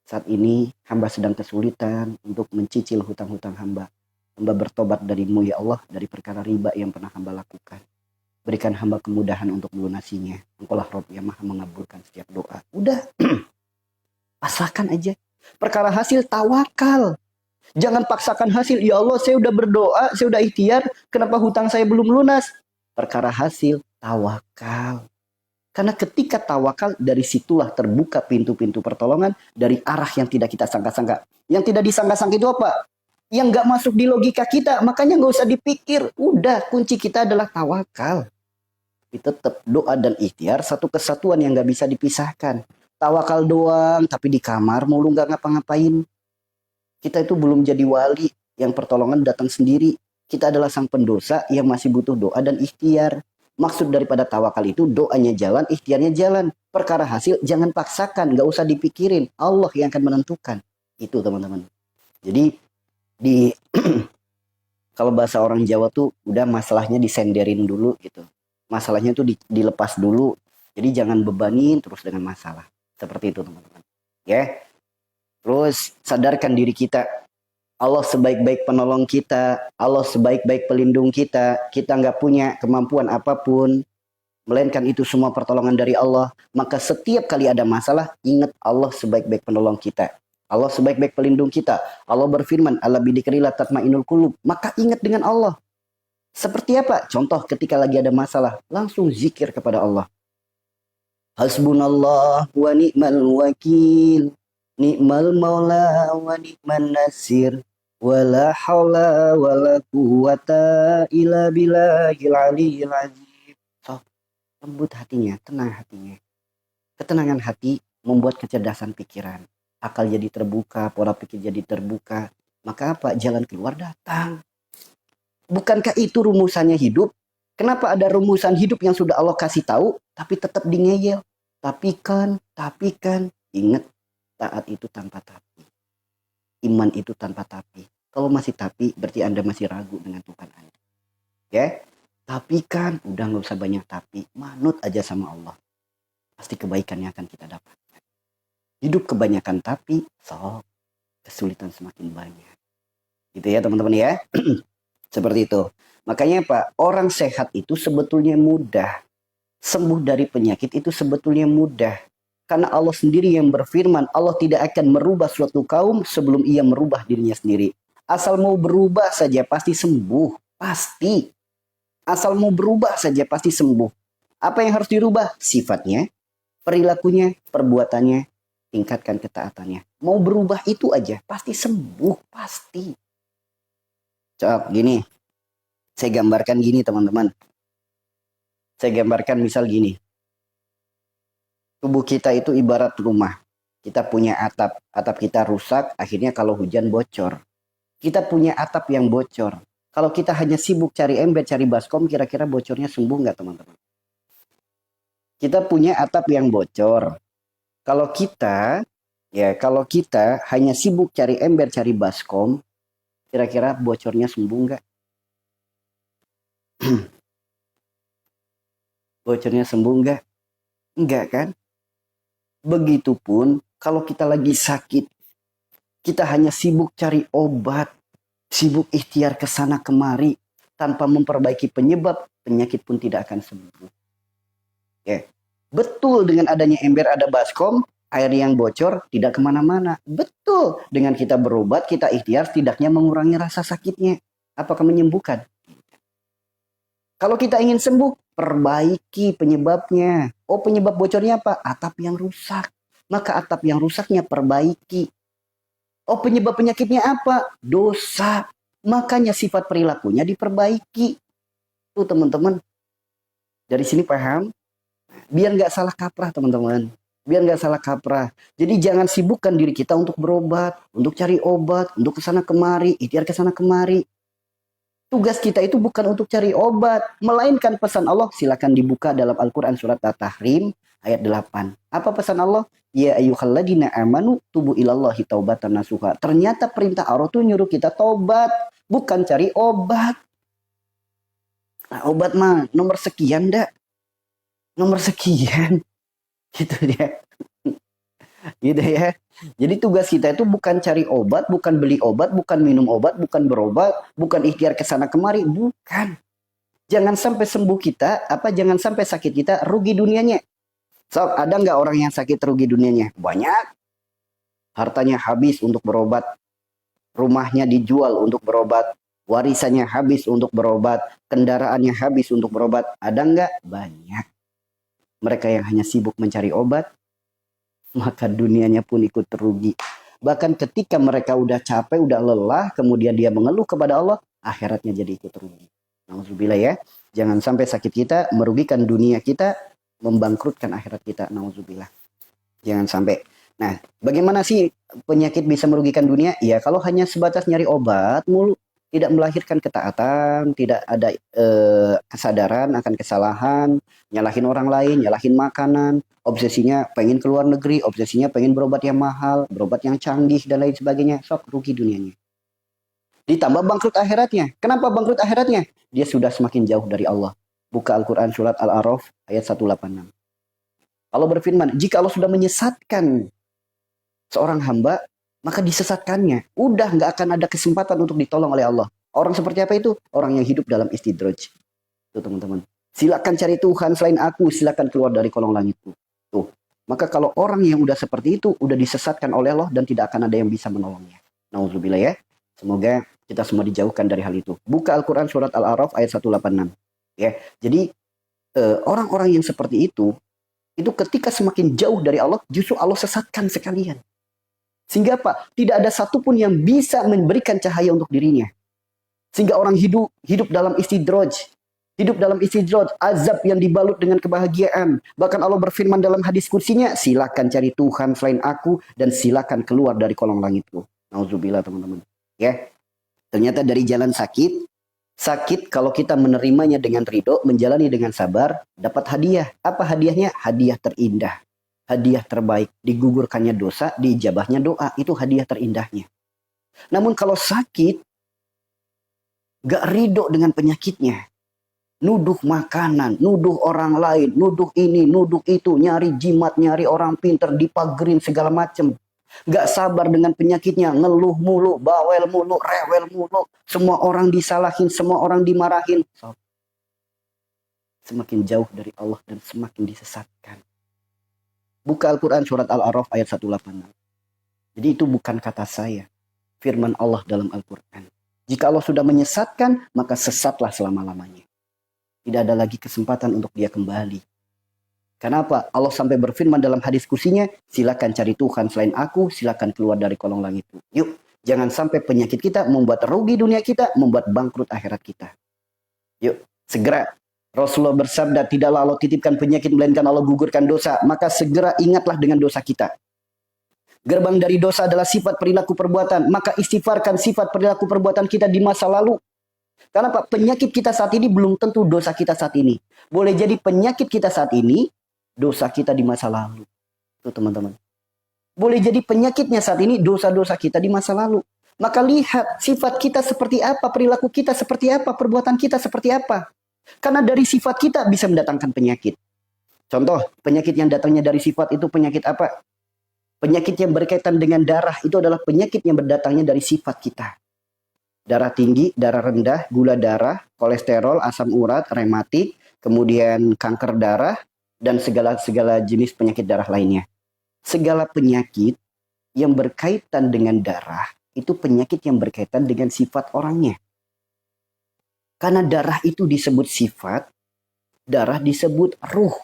Saat ini hamba sedang kesulitan untuk mencicil hutang-hutang hamba. Hamba bertobat darimu ya Allah dari perkara riba yang pernah hamba lakukan. Berikan hamba kemudahan untuk melunasinya. Engkaulah Rabb yang Maha mengabulkan setiap doa. Udah, pasrahkan aja. Perkara hasil tawakal. Jangan paksakan hasil. Ya Allah, saya udah berdoa, saya udah ikhtiar, kenapa hutang saya belum lunas? Perkara hasil tawakal. Karena ketika tawakal, dari situlah terbuka pintu-pintu pertolongan dari arah yang tidak kita sangka-sangka. Yang tidak disangka-sangka itu apa? Yang nggak masuk di logika kita. Makanya nggak usah dipikir. Udah, kunci kita adalah tawakal. Tapi tetap doa dan ikhtiar satu kesatuan yang nggak bisa dipisahkan. Tawakal doang, tapi di kamar mulu nggak ngapa-ngapain. Kita itu belum jadi wali yang pertolongan datang sendiri. Kita adalah sang pendosa yang masih butuh doa dan ikhtiar. Maksud daripada tawakal itu doanya jalan, ikhtiarnya jalan. Perkara hasil jangan paksakan, nggak usah dipikirin. Allah yang akan menentukan. Itu teman-teman. Jadi di kalau bahasa orang Jawa tuh udah masalahnya disenderin dulu gitu. Masalahnya tuh dilepas dulu. Jadi jangan bebanin terus dengan masalah. Seperti itu teman-teman. Ya. Terus sadarkan diri kita. Allah sebaik-baik penolong kita, Allah sebaik-baik pelindung kita, kita nggak punya kemampuan apapun, melainkan itu semua pertolongan dari Allah. Maka setiap kali ada masalah, ingat Allah sebaik-baik penolong kita. Allah sebaik-baik pelindung kita. Allah berfirman, "Ala bidzikrillah tatma'innul qulub." Maka ingat dengan Allah. Seperti apa? Contoh ketika lagi ada masalah, langsung zikir kepada Allah. Hasbunallah wa ni'mal wakil. Ni'mal maula wa ni'man nasir. Wala haula wala quwata illa billahil aliyil azim. So, lembut hatinya, tenang hatinya. Ketenangan hati membuat kecerdasan pikiran. Akal jadi terbuka, pola pikir jadi terbuka. Maka apa? Jalan keluar datang. Bukankah itu rumusannya hidup? Kenapa ada rumusan hidup yang sudah Allah kasih tahu, tapi tetap dingeyel? Tapi kan, ingat, taat itu tanpa tapi. Iman itu tanpa tapi. Kalau masih tapi, berarti Anda masih ragu dengan Tuhan Anda. Ya, tapi kan, udah nggak usah banyak tapi. Manut aja sama Allah. Pasti kebaikannya akan kita dapatkan. Hidup kebanyakan tapi, so kesulitan semakin banyak. Gitu ya teman-teman ya. Seperti itu. Makanya Pak, orang sehat itu sebetulnya mudah. Sembuh dari penyakit itu sebetulnya mudah. Karena Allah sendiri yang berfirman, Allah tidak akan merubah suatu kaum sebelum ia merubah dirinya sendiri. Asal mau berubah saja pasti sembuh. Pasti. Asal mau berubah saja pasti sembuh. Apa yang harus dirubah? Sifatnya, perilakunya, perbuatannya, tingkatkan ketaatannya. Mau berubah itu aja, pasti sembuh. Pasti. Cok, gini. Saya gambarkan gini teman-teman. Saya gambarkan misal gini. Tubuh kita itu ibarat rumah. Kita punya atap. Atap kita rusak, akhirnya kalau hujan bocor. Kita punya atap yang bocor. Kalau kita hanya sibuk cari ember, cari baskom, kira-kira bocornya sembuh nggak teman-teman? Kita punya atap yang bocor. Kalau kita hanya sibuk cari ember, cari baskom, Kira-kira bocornya sembuh nggak? Bocornya sembuh nggak? Enggak kan? Begitupun kalau kita lagi sakit, kita hanya sibuk cari obat, sibuk ikhtiar ke sana kemari, tanpa memperbaiki penyebab, penyakit pun tidak akan sembuh. Oke. Betul, dengan adanya ember ada baskom, air yang bocor tidak kemana-mana. Betul, dengan kita berobat, kita ikhtiar, setidaknya mengurangi rasa sakitnya. Apakah menyembuhkan? Kalau kita ingin sembuh, perbaiki penyebabnya. Oh, penyebab bocornya apa? Atap yang rusak. Maka atap yang rusaknya perbaiki. Oh, penyebab penyakitnya apa? Dosa. Makanya sifat perilakunya diperbaiki. Tuh teman-teman, dari sini paham? Biar nggak salah kaprah teman-teman. Biar nggak salah kaprah. Jadi jangan sibukkan diri kita untuk berobat, untuk cari obat, untuk kesana kemari, ikhtiar kesana kemari. Tugas kita itu bukan untuk cari obat, melainkan pesan Allah. Silakan dibuka dalam Al-Quran surat At-Tahrim ayat 8. Apa pesan Allah? Ya ayyuhalladzina amanu tubu ilallahi taubatan nasuha. Ternyata perintah Allah tuh nyuruh kita tobat, bukan cari obat. Nah, obat mah nomor sekian dah. Nomor sekian. Gitu dia. Gitu ya. Jadi tugas kita itu bukan cari obat, bukan beli obat, bukan minum obat, bukan berobat, bukan ikhtiar ke sana kemari, bukan. Jangan sampai sembuh kita, jangan sampai sakit kita rugi dunianya. So, ada nggak orang yang sakit rugi dunianya? Banyak. Hartanya habis untuk berobat, rumahnya dijual untuk berobat, warisannya habis untuk berobat, kendaraannya habis untuk berobat. Ada nggak? Banyak. Mereka yang hanya sibuk mencari obat, maka dunianya pun ikut terugi. Bahkan ketika mereka udah capek, udah lelah, kemudian dia mengeluh kepada Allah, akhiratnya jadi ikut terugi. Nauzubillah ya. Jangan sampai sakit kita merugikan dunia kita, membangkrutkan akhirat kita. Nauzubillah. Jangan sampai. Nah, bagaimana sih penyakit bisa merugikan dunia? Ya, kalau hanya sebatas nyari obat mulu, tidak melahirkan ketaatan, tidak ada kesadaran akan kesalahan, nyalahin orang lain, nyalahin makanan, obsesinya pengen keluar negeri, obsesinya pengen berobat yang mahal, berobat yang canggih, dan lain sebagainya. Sok rugi dunianya. Ditambah bangkrut akhiratnya. Kenapa bangkrut akhiratnya? Dia sudah semakin jauh dari Allah. Buka Al-Quran surat Al-A'raf ayat 186. Allah berfirman, jika Allah sudah menyesatkan seorang hamba, maka disesatkannya. Udah nggak akan ada kesempatan untuk ditolong oleh Allah. Orang seperti apa itu? Orang yang hidup dalam istidraj. Tuh teman-teman. Silakan cari Tuhan selain aku, silakan keluar dari kolong langitku. Tuh. Maka kalau orang yang udah seperti itu, udah disesatkan oleh Allah dan tidak akan ada yang bisa menolongnya. Nauzubillah ya. Semoga kita semua dijauhkan dari hal itu. Buka Al-Quran surat Al-A'raf ayat 186. Ya. Jadi orang-orang yang seperti itu ketika semakin jauh dari Allah, justru Allah sesatkan sekalian. Sehingga apa? Tidak ada satupun yang bisa memberikan cahaya untuk dirinya. Sehingga orang hidup dalam istidraj. Hidup dalam istidraj, azab yang dibalut dengan kebahagiaan. Bahkan Allah berfirman dalam hadis kursinya, silakan cari Tuhan selain aku dan silakan keluar dari kolong langitku. Nauzubillah teman-teman. Ya. Ternyata dari jalan sakit kalau kita menerimanya dengan ridho, menjalani dengan sabar, dapat hadiah. Apa hadiahnya? Hadiah terindah. Hadiah terbaik. Digugurkannya dosa, diijabahnya doa. Itu hadiah terindahnya. Namun kalau sakit, gak ridho dengan penyakitnya. Nuduh makanan, nuduh orang lain, nuduh ini, nuduh itu, nyari jimat, nyari orang pinter, dipagerin segala macam. Gak sabar dengan penyakitnya, ngeluh mulu, bawel mulu, rewel mulu. Semua orang disalahin, semua orang dimarahin. Semakin jauh dari Allah dan semakin disesatkan. Buka Al-Quran surat Al-A'raf ayat 186. Jadi itu bukan kata saya. Firman Allah dalam Al-Quran. Jika Allah sudah menyesatkan, maka sesatlah selama-lamanya. Tidak ada lagi kesempatan untuk dia kembali. Kenapa? Allah sampai berfirman dalam hadis kursinya, silakan cari Tuhan selain aku, silakan keluar dari kolong langitku. Yuk, jangan sampai penyakit kita membuat rugi dunia kita, membuat bangkrut akhirat kita. Yuk, segera. Rasulullah bersabda, tidaklah Allah titipkan penyakit, melainkan Allah gugurkan dosa. Maka segera ingatlah dengan dosa kita. Gerbang dari dosa adalah sifat perilaku perbuatan. Maka istighfarkan sifat perilaku perbuatan kita di masa lalu. Karena Pak, penyakit kita saat ini belum tentu dosa kita saat ini. Boleh jadi penyakit kita saat ini, dosa kita di masa lalu. Itu teman-teman. Boleh jadi penyakitnya saat ini, dosa-dosa kita di masa lalu. Maka lihat sifat kita seperti apa, perilaku kita seperti apa, perbuatan kita seperti apa. Karena dari sifat kita bisa mendatangkan penyakit. Contoh, penyakit yang datangnya dari sifat itu penyakit apa? Penyakit yang berkaitan dengan darah itu adalah penyakit yang berdatangnya dari sifat kita. Darah tinggi, darah rendah, gula darah, kolesterol, asam urat, rematik, kemudian kanker darah, dan segala jenis penyakit darah lainnya. Segala penyakit yang berkaitan dengan darah itu penyakit yang berkaitan dengan sifat orangnya. Karena darah itu disebut sifat, darah disebut ruh.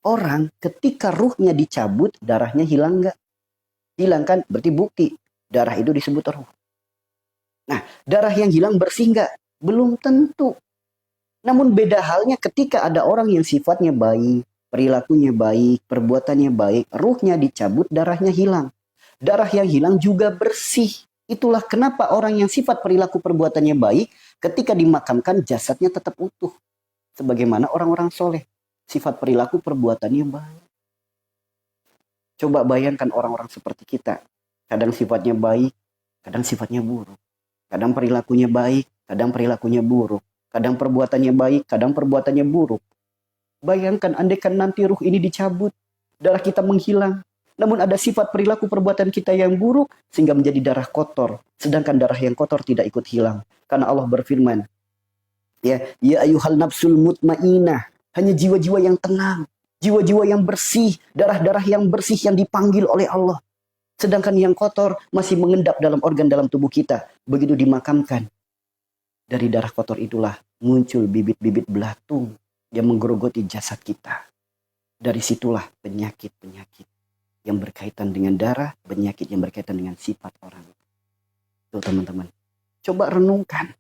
Orang ketika ruhnya dicabut, darahnya hilang nggak? Hilang kan? Berarti bukti. Darah itu disebut ruh. Nah, darah yang hilang bersih nggak? Belum tentu. Namun beda halnya ketika ada orang yang sifatnya baik, perilakunya baik, perbuatannya baik, ruhnya dicabut, darahnya hilang. Darah yang hilang juga bersih. Itulah kenapa orang yang sifat perilaku perbuatannya baik, ketika dimakamkan jasadnya tetap utuh. Sebagaimana orang-orang soleh. Sifat perilaku perbuatannya baik. Coba bayangkan orang-orang seperti kita. Kadang sifatnya baik, kadang sifatnya buruk. Kadang perilakunya baik, kadang perilakunya buruk. Kadang perbuatannya baik, kadang perbuatannya buruk. Bayangkan andaikan nanti ruh ini dicabut, darah kita menghilang. Namun ada sifat perilaku perbuatan kita yang buruk sehingga menjadi darah kotor. Sedangkan darah yang kotor tidak ikut hilang. Karena Allah berfirman, ya ayuhal nafsul mutmainah, hanya jiwa-jiwa yang tenang, jiwa-jiwa yang bersih, darah-darah yang bersih yang dipanggil oleh Allah. Sedangkan yang kotor masih mengendap dalam organ dalam tubuh kita. Begitu dimakamkan, dari darah kotor itulah muncul bibit-bibit belatung yang menggerogoti jasad kita. Dari situlah penyakit-penyakit yang berkaitan dengan darah, penyakit yang berkaitan dengan sifat orang. Tuh teman-teman, coba renungkan.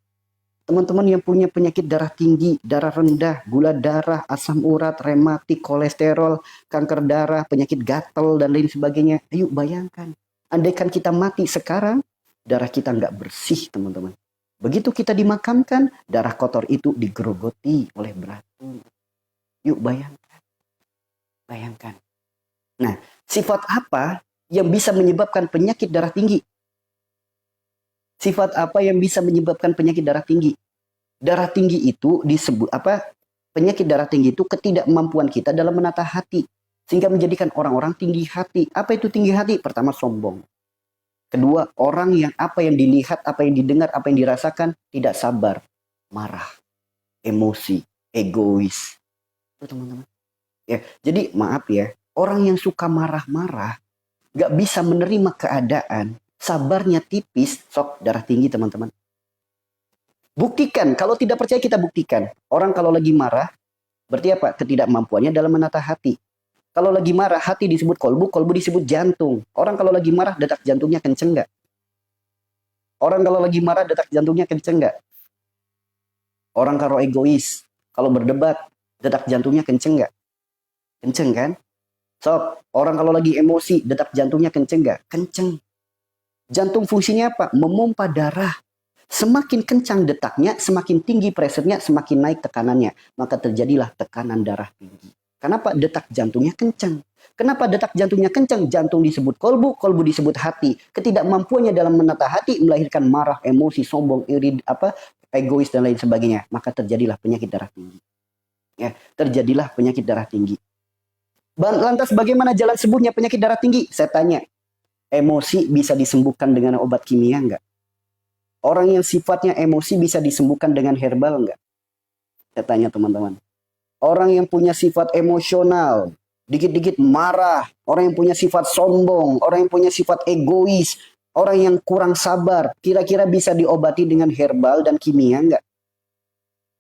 Teman-teman yang punya penyakit darah tinggi, darah rendah, gula darah, asam urat, rematik, kolesterol, kanker darah, penyakit gatal, dan lain sebagainya. Ayo bayangkan, andaikan kita mati sekarang, darah kita nggak bersih teman-teman. Begitu kita dimakamkan, darah kotor itu digerogoti oleh belatung. Yuk bayangkan. Bayangkan. Nah, sifat apa yang bisa menyebabkan penyakit darah tinggi? Sifat apa yang bisa menyebabkan penyakit darah tinggi? Darah tinggi itu disebut apa? Penyakit darah tinggi itu ketidakmampuan kita dalam menata hati sehingga menjadikan orang-orang tinggi hati. Apa itu tinggi hati? Pertama, sombong. Kedua, orang yang apa yang dilihat, apa yang didengar, apa yang dirasakan tidak sabar, marah, emosi, egois. Itu teman-teman. Ya, jadi maaf ya. Orang yang suka marah-marah, gak bisa menerima keadaan, sabarnya tipis, sok darah tinggi teman-teman. Buktikan, kalau tidak percaya kita buktikan. Orang kalau lagi marah, berarti apa? Ketidakmampuannya dalam menata hati. Kalau lagi marah, hati disebut kolbu, kolbu disebut jantung. Orang kalau lagi marah, detak jantungnya kenceng gak? Orang kalau lagi marah, detak jantungnya kenceng gak? Orang kalau egois, kalau berdebat, detak jantungnya kenceng gak? Kenceng kan? Sok, orang kalau lagi emosi, detak jantungnya kenceng nggak? Kenceng. Jantung fungsinya apa? Memompa darah. Semakin kencang detaknya, semakin tinggi pressure-nya, semakin naik tekanannya. Maka terjadilah tekanan darah tinggi. Kenapa? Detak jantungnya kenceng. Kenapa detak jantungnya kenceng? Jantung disebut kolbu, kolbu disebut hati. Ketidakmampuannya dalam menata hati melahirkan marah, emosi, sombong, iri, egois dan lain sebagainya. Maka terjadilah penyakit darah tinggi. Ya, terjadilah penyakit darah tinggi. Lantas bagaimana jalan sembuhnya penyakit darah tinggi? Saya tanya, emosi bisa disembuhkan dengan obat kimia enggak? Orang yang sifatnya emosi bisa disembuhkan dengan herbal enggak? Saya tanya teman-teman. Orang yang punya sifat emosional, dikit-dikit marah, orang yang punya sifat sombong, orang yang punya sifat egois, orang yang kurang sabar, kira-kira bisa diobati dengan herbal dan kimia enggak?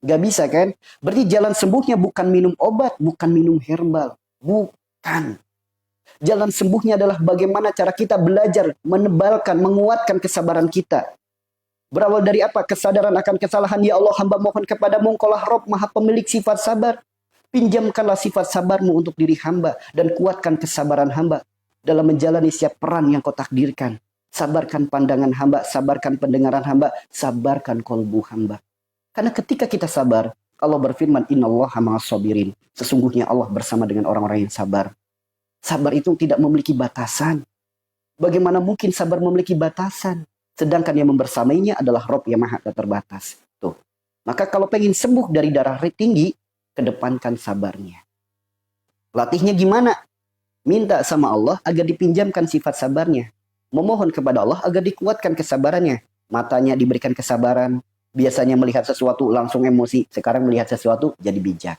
Enggak bisa kan? Berarti jalan sembuhnya bukan minum obat, bukan minum herbal. Bukan. Jalan sembuhnya adalah bagaimana cara kita belajar, menebalkan, menguatkan kesabaran kita. Berawal dari apa? Kesadaran akan kesalahan. Ya Allah, hamba mohon kepadamu, Engkaulah Rabb, Maha Pemilik sifat sabar. Pinjamkanlah sifat sabarmu untuk diri hamba dan kuatkan kesabaran hamba dalam menjalani setiap peran yang kau takdirkan. Sabarkan pandangan hamba, sabarkan pendengaran hamba, sabarkan kolbu hamba. Karena ketika kita sabar, Allah berfirman, Innallaha ma'as sabirin. Sesungguhnya Allah bersama dengan orang-orang yang sabar. Sabar itu tidak memiliki batasan. Bagaimana mungkin sabar memiliki batasan? Sedangkan yang membersamainya adalah Rob yang maha tak terbatas. Tuh. Maka kalau pengen sembuh dari darah tinggi, kedepankan sabarnya. Latihnya gimana? Minta sama Allah agar dipinjamkan sifat sabarnya. Memohon kepada Allah agar dikuatkan kesabarannya. Matanya diberikan kesabaran. Biasanya melihat sesuatu langsung emosi. Sekarang melihat sesuatu jadi bijak.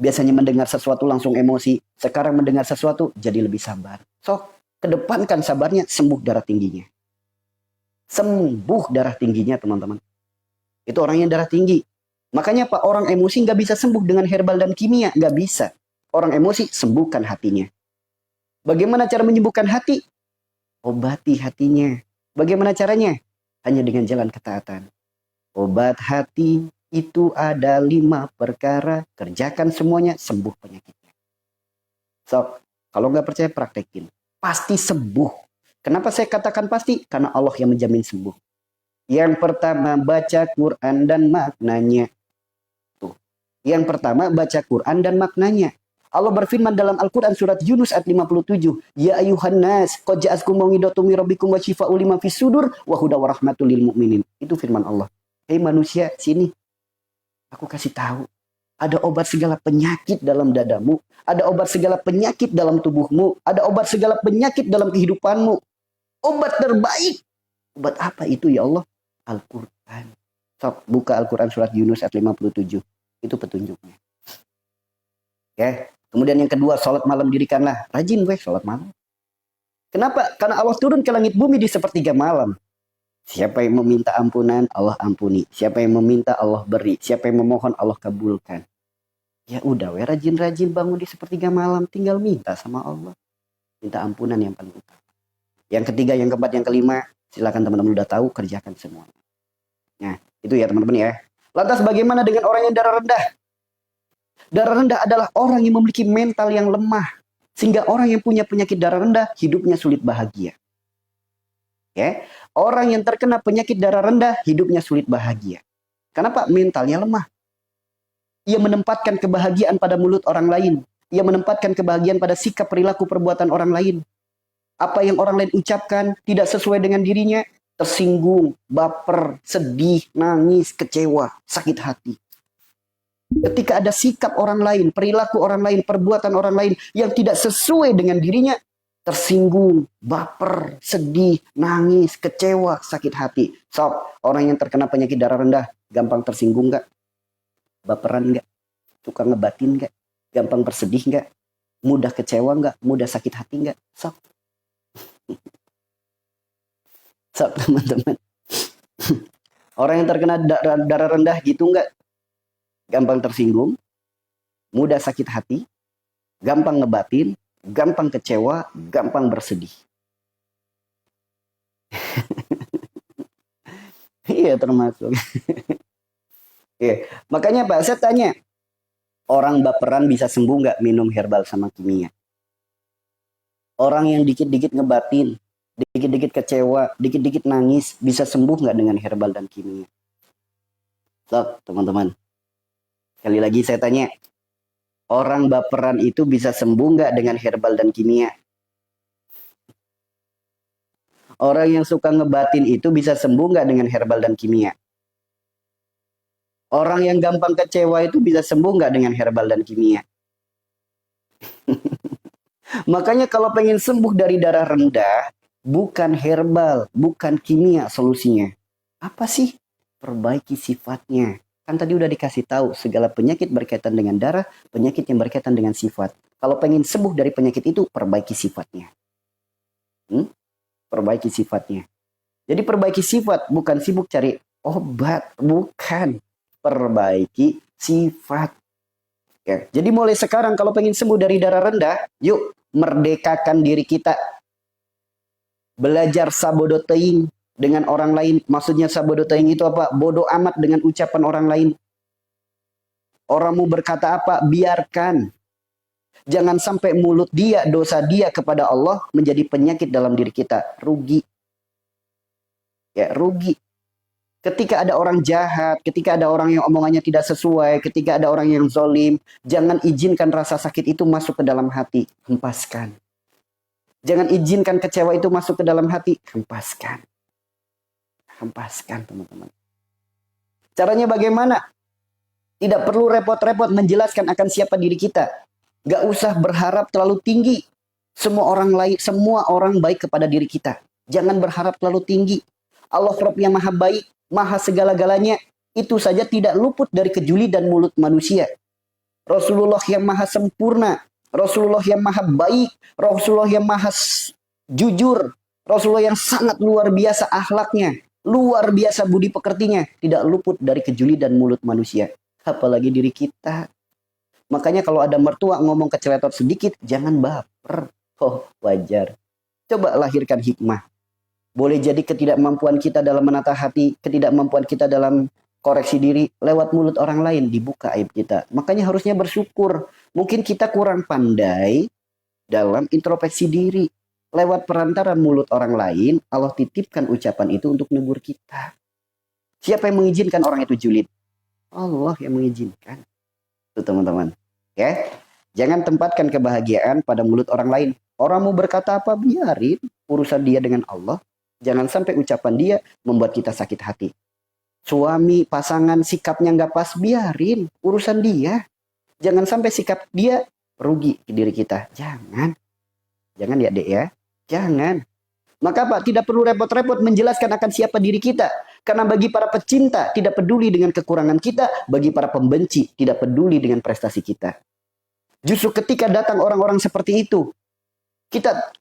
Biasanya mendengar sesuatu langsung emosi. Sekarang mendengar sesuatu jadi lebih sabar. So, kedepankan sabarnya, sembuh darah tingginya. Sembuh darah tingginya, teman-teman. Itu orang yang darah tinggi. Makanya Pak, orang emosi nggak bisa sembuh dengan herbal dan kimia. Nggak bisa. Orang emosi, sembuhkan hatinya. Bagaimana cara menyembuhkan hati? Obati hatinya. Bagaimana caranya? Hanya dengan jalan ketaatan. Obat hati itu ada 5 perkara. Kerjakan semuanya, sembuh penyakitnya. So, kalau nggak percaya, praktekin. Pasti sembuh. Kenapa saya katakan pasti? Karena Allah yang menjamin sembuh. Yang pertama, baca Quran dan maknanya. Tuh. Yang pertama, baca Quran dan maknanya. Allah berfirman dalam Al-Quran surat Yunus ayat 57. Ya ayuhan nas, qad ja'akum mau'idhatum min rabbikum wa shifaa'un lima fis sudur wa huda wa rahmatul lil mu'minin. Itu firman Allah. Hei manusia, sini. Aku kasih tahu. Ada obat segala penyakit dalam dadamu. Ada obat segala penyakit dalam tubuhmu. Ada obat segala penyakit dalam kehidupanmu. Obat terbaik. Obat apa itu ya Allah? Al-Quran. So, buka Al-Quran surat Yunus ayat 57. Itu petunjuknya. Oke. Kemudian yang kedua, sholat malam dirikanlah. Rajin gue sholat malam. Kenapa? Karena Allah turun ke langit bumi di sepertiga malam. Siapa yang meminta ampunan, Allah ampuni. Siapa yang meminta, Allah beri. Siapa yang memohon, Allah kabulkan. Ya udah, we rajin-rajin bangun di sepertiga malam. Tinggal minta sama Allah. Minta ampunan yang paling utama. Yang ketiga, yang keempat, yang kelima. Silakan teman-teman udah tahu, kerjakan semuanya. Nah, itu ya teman-teman ya. Lantas bagaimana dengan orang yang darah rendah? Darah rendah adalah orang yang memiliki mental yang lemah. Sehingga orang yang punya penyakit darah rendah, hidupnya sulit bahagia. Ya, orang yang terkena penyakit darah rendah, hidupnya sulit bahagia. Kenapa? Mentalnya lemah. Ia menempatkan kebahagiaan pada mulut orang lain. Ia menempatkan kebahagiaan pada sikap perilaku perbuatan orang lain. Apa yang orang lain ucapkan tidak sesuai dengan dirinya, tersinggung, baper, sedih, nangis, kecewa, sakit hati. Ketika ada sikap orang lain, perilaku orang lain, perbuatan orang lain yang tidak sesuai dengan dirinya, tersinggung, baper, sedih, nangis, kecewa, sakit hati. Sob, orang yang terkena penyakit darah rendah, gampang tersinggung nggak? Baperan nggak? Suka ngebatin nggak? Gampang bersedih nggak? Mudah kecewa nggak? Mudah sakit hati nggak? Sob. Sob, teman-teman. Orang yang terkena darah rendah gitu nggak? Gampang tersinggung, mudah sakit hati, gampang ngebatin, gampang kecewa, gampang bersedih. Iya termasuk. Iya. Makanya Pak, saya tanya, orang baperan bisa sembuh nggak minum herbal sama kimia? Orang yang dikit-dikit ngebatin, dikit-dikit kecewa, dikit-dikit nangis, bisa sembuh nggak dengan herbal dan kimia? So, teman-teman. Sekali lagi saya tanya, orang baperan itu bisa sembuh nggak dengan herbal dan kimia? Orang yang suka ngebatin itu bisa sembuh nggak dengan herbal dan kimia? Orang yang gampang kecewa itu bisa sembuh nggak dengan herbal dan kimia? Makanya kalau pengen sembuh dari darah rendah, bukan herbal, bukan kimia solusinya. Apa sih? Perbaiki sifatnya. Kan tadi udah dikasih tahu, segala penyakit berkaitan dengan darah, penyakit yang berkaitan dengan sifat. Kalau pengen sembuh dari penyakit itu, perbaiki sifatnya. Perbaiki sifatnya. Jadi perbaiki sifat, bukan sibuk cari obat. Bukan. Perbaiki sifat. Ya. Jadi mulai sekarang kalau pengen sembuh dari darah rendah, yuk merdekakan diri kita. Belajar sabodo teing dengan orang lain. Maksudnya sabodo teing itu apa? Bodoh amat dengan ucapan orang lain. Orangmu berkata apa? Biarkan. Jangan sampai mulut dia, dosa dia kepada Allah menjadi penyakit dalam diri kita. Rugi. Ya, rugi. Ketika ada orang jahat, ketika ada orang yang omongannya tidak sesuai, ketika ada orang yang zolim, jangan izinkan rasa sakit itu masuk ke dalam hati. Hempaskan. Jangan izinkan kecewa itu masuk ke dalam hati. Hempaskan. Hempaskan teman-teman. Caranya bagaimana? Tidak perlu repot-repot menjelaskan akan siapa diri kita. Gak usah berharap terlalu tinggi. Semua orang baik kepada diri kita. Jangan berharap terlalu tinggi. Allah Rabb yang maha baik, maha segala-galanya. Itu saja tidak luput dari kejuli dan mulut manusia. Rasulullah yang maha sempurna. Rasulullah yang maha baik. Rasulullah yang maha jujur. Rasulullah yang sangat luar biasa akhlaknya. Luar biasa budi pekertinya. Tidak luput dari kejuli dan mulut manusia. Apalagi diri kita. Makanya kalau ada mertua ngomong keceletot sedikit, jangan baper. Oh, wajar. Coba lahirkan hikmah. Boleh jadi ketidakmampuan kita dalam menata hati, ketidakmampuan kita dalam koreksi diri, lewat mulut orang lain dibuka aib kita. Makanya harusnya bersyukur. Mungkin kita kurang pandai dalam introspeksi diri. Lewat perantara mulut orang lain, Allah titipkan ucapan itu untuk negur kita. Siapa yang mengizinkan orang itu julid? Allah yang mengizinkan. Itu teman-teman. Ya, jangan tempatkan kebahagiaan pada mulut orang lain. Orang mau berkata apa, biarin. Urusan dia dengan Allah. Jangan sampai ucapan dia membuat kita sakit hati. Suami, pasangan, sikapnya nggak pas, biarin. Urusan dia. Jangan sampai sikap dia rugi ke diri kita. Jangan. Jangan ya dek ya. Jangan. Maka Pak, tidak perlu repot-repot menjelaskan akan siapa diri kita. Karena bagi para pecinta, tidak peduli dengan kekurangan kita. Bagi para pembenci, tidak peduli dengan prestasi kita. Justru ketika datang orang-orang seperti itu, kita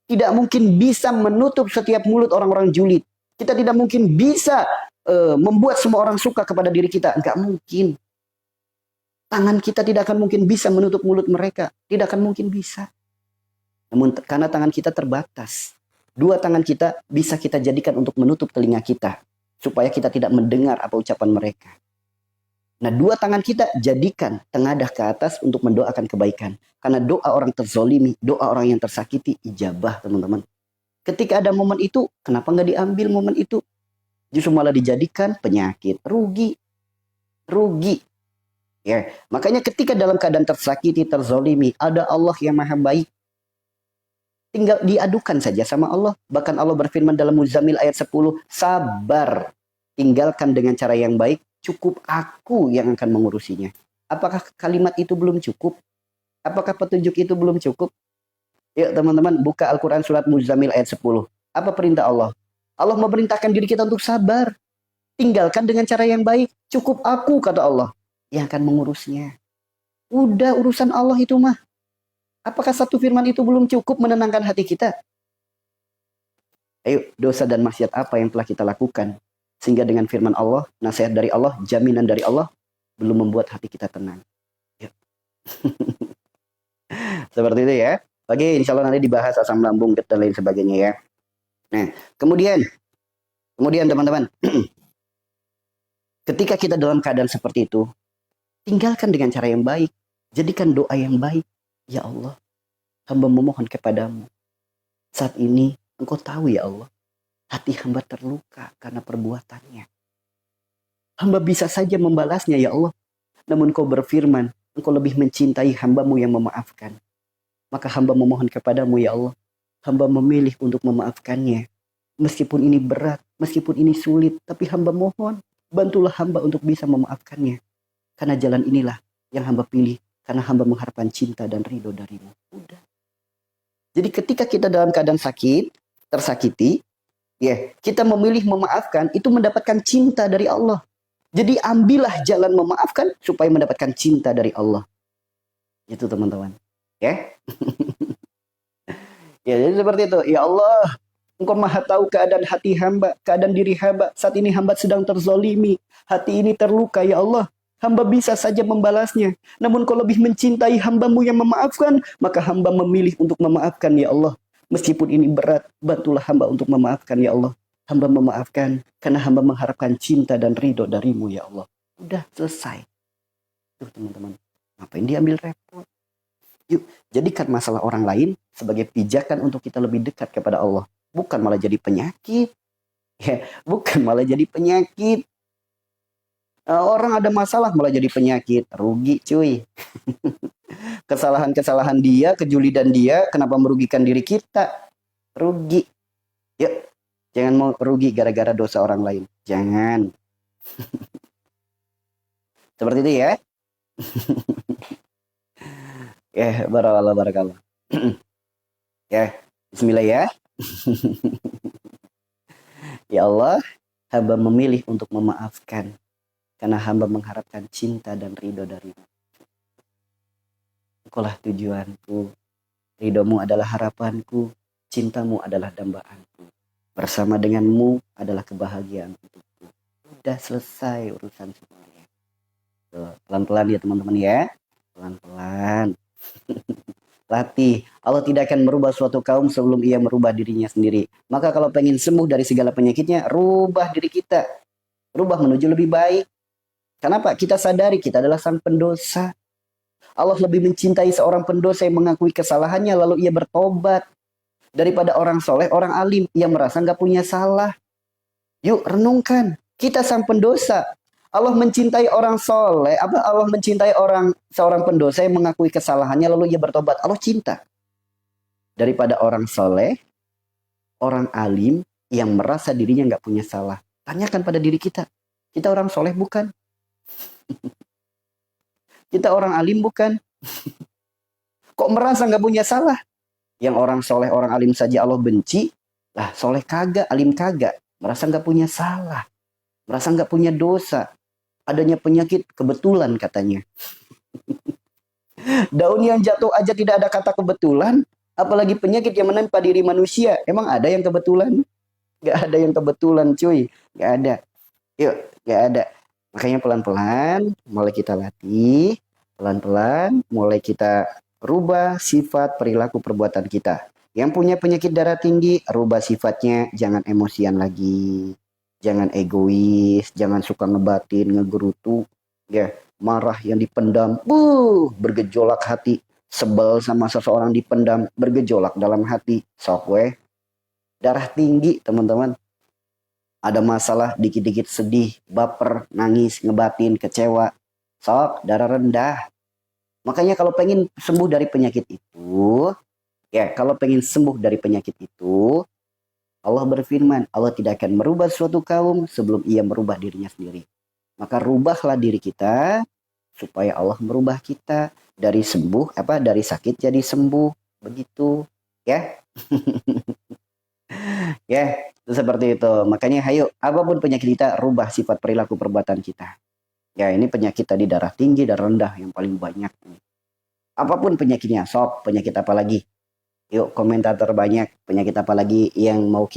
tidak mungkin bisa menutup setiap mulut orang-orang julid. Kita tidak mungkin bisa membuat semua orang suka kepada diri kita. Enggak mungkin. Tangan kita tidak akan mungkin bisa menutup mulut mereka. Tidak akan mungkin bisa. Namun karena tangan kita terbatas. Dua tangan kita bisa kita jadikan untuk menutup telinga kita. Supaya kita tidak mendengar apa ucapan mereka. Nah, dua tangan kita jadikan tengadah ke atas untuk mendoakan kebaikan. Karena doa orang terzolimi, doa orang yang tersakiti, ijabah teman-teman. Ketika ada momen itu, kenapa nggak diambil momen itu? Justru malah dijadikan penyakit. Rugi. Rugi. Ya, makanya ketika dalam keadaan tersakiti, terzolimi, ada Allah yang maha baik. Tinggal diadukan saja sama Allah. Bahkan Allah berfirman dalam Muzammil ayat 10, sabar. Tinggalkan dengan cara yang baik. Cukup aku yang akan mengurusinya. Apakah kalimat itu belum cukup? Apakah petunjuk itu belum cukup? Yuk teman-teman, buka Al-Quran surat Muzammil ayat 10. Apa perintah Allah? Allah memerintahkan diri kita untuk sabar. Tinggalkan dengan cara yang baik. Cukup aku, kata Allah, yang akan mengurusnya. Udah urusan Allah itu mah. Apakah satu firman itu belum cukup menenangkan hati kita? Ayo, dosa dan maksiat apa yang telah kita lakukan? Sehingga dengan firman Allah, nasihat dari Allah, jaminan dari Allah, belum membuat hati kita tenang. Yuk. Seperti itu ya. Oke, insya Allah nanti dibahas asam lambung dan lain sebagainya ya. Nah, kemudian teman-teman, ketika kita dalam keadaan seperti itu, tinggalkan dengan cara yang baik. Jadikan doa yang baik. Ya Allah, hamba memohon kepadamu. Saat ini, Engkau tahu ya Allah, hati hamba terluka karena perbuatannya. Hamba bisa saja membalasnya ya Allah. Namun Engkau berfirman, Engkau lebih mencintai hambamu yang memaafkan. Maka hamba memohon kepadamu ya Allah. Hamba memilih untuk memaafkannya. Meskipun ini berat, meskipun ini sulit. Tapi hamba mohon, bantulah hamba untuk bisa memaafkannya. Karena jalan inilah yang hamba pilih. Karena hamba mengharapkan cinta dan ridho darimu. Udah. Jadi ketika kita dalam keadaan sakit, tersakiti, ya, kita memilih memaafkan, itu mendapatkan cinta dari Allah. Jadi ambillah jalan memaafkan supaya mendapatkan cinta dari Allah. Itu teman-teman. Ya. Ya, jadi seperti itu. Ya Allah, Engkau maha tahu keadaan hati hamba, keadaan diri hamba. Saat ini hamba sedang terzolimi. Hati ini terluka, ya Allah. Hamba bisa saja membalasnya. Namun kau lebih mencintai hambamu yang memaafkan, maka hamba memilih untuk memaafkan, ya Allah. Meskipun ini berat, bantulah hamba untuk memaafkan, ya Allah. Hamba memaafkan karena hamba mengharapkan cinta dan ridho darimu, ya Allah. Udah selesai. Tuh teman-teman, ngapain diambil repot? Yuk, jadikan masalah orang lain sebagai pijakan untuk kita lebih dekat kepada Allah. Bukan malah jadi penyakit. Ya, bukan malah jadi penyakit. Orang ada masalah malah jadi penyakit. Rugi cuy. Kesalahan-kesalahan dia, kejulidan dia, kenapa merugikan diri kita? Rugi. Yuk, Jangan mau rugi gara-gara dosa orang lain. Jangan. Seperti itu ya. Ya, barakallah, barakallah. Ya, bismillah ya. Ya Allah, hamba memilih untuk memaafkan. Karena hamba mengharapkan cinta dan ridho darimu. Engkaulah tujuanku. Ridhomu adalah harapanku. Cintamu adalah dambaanku. Bersama denganmu adalah kebahagiaan untukku. Udah selesai urusan semuanya. Tuh, pelan-pelan ya teman-teman ya. Pelan-pelan. Latih. Allah tidak akan merubah suatu kaum sebelum ia merubah dirinya sendiri. Maka kalau pengen sembuh dari segala penyakitnya, rubah diri kita. Rubah menuju lebih baik. Kenapa? Kita sadari kita adalah sang pendosa. Allah lebih mencintai seorang pendosa yang mengakui kesalahannya lalu ia bertobat. Daripada orang soleh, orang alim yang merasa nggak punya salah. Yuk renungkan. Kita sang pendosa. Allah mencintai orang soleh, Allah mencintai seorang pendosa yang mengakui kesalahannya lalu ia bertobat. Allah cinta. Daripada orang soleh, orang alim yang merasa dirinya nggak punya salah. Tanyakan pada diri kita. Kita orang soleh bukan? Kita orang alim bukan? Kok merasa nggak punya salah? Yang orang soleh, orang alim saja Allah benci. Lah soleh kagak, alim kagak. Merasa nggak punya salah. Merasa nggak punya dosa. Adanya penyakit kebetulan katanya. Daun yang jatuh aja tidak ada kata kebetulan. Apalagi penyakit yang menimpa diri manusia. Emang ada yang kebetulan? Gak ada yang kebetulan cuy. Gak ada. Yuk, gak ada. Makanya pelan-pelan mulai kita latih. Pelan-pelan mulai kita rubah sifat perilaku perbuatan kita. Yang punya penyakit darah tinggi, rubah sifatnya. Jangan emosian lagi. Jangan egois, jangan suka ngebatin, ngegerutu, ya, marah yang dipendam, bergejolak hati, sebel sama seseorang dipendam, bergejolak dalam hati, sok weh. Darah tinggi, teman-teman. Ada masalah, dikit-dikit sedih, baper, nangis, ngebatin, kecewa, sok, darah rendah. Makanya kalau pengen sembuh dari penyakit itu, ya, kalau pengen sembuh dari penyakit itu, Allah berfirman, Allah tidak akan merubah suatu kaum sebelum ia merubah dirinya sendiri. Maka rubahlah diri kita supaya Allah merubah kita dari dari sakit jadi sembuh. Begitu, ya. Ya, seperti itu. Makanya ayo, apapun penyakit kita, rubah sifat perilaku perbuatan kita. Ya, ini penyakit tadi darah tinggi, darah rendah yang paling banyak. Apapun penyakitnya, sok penyakit apa lagi? Yuk, komentar terbanyak penyakit apa lagi yang mau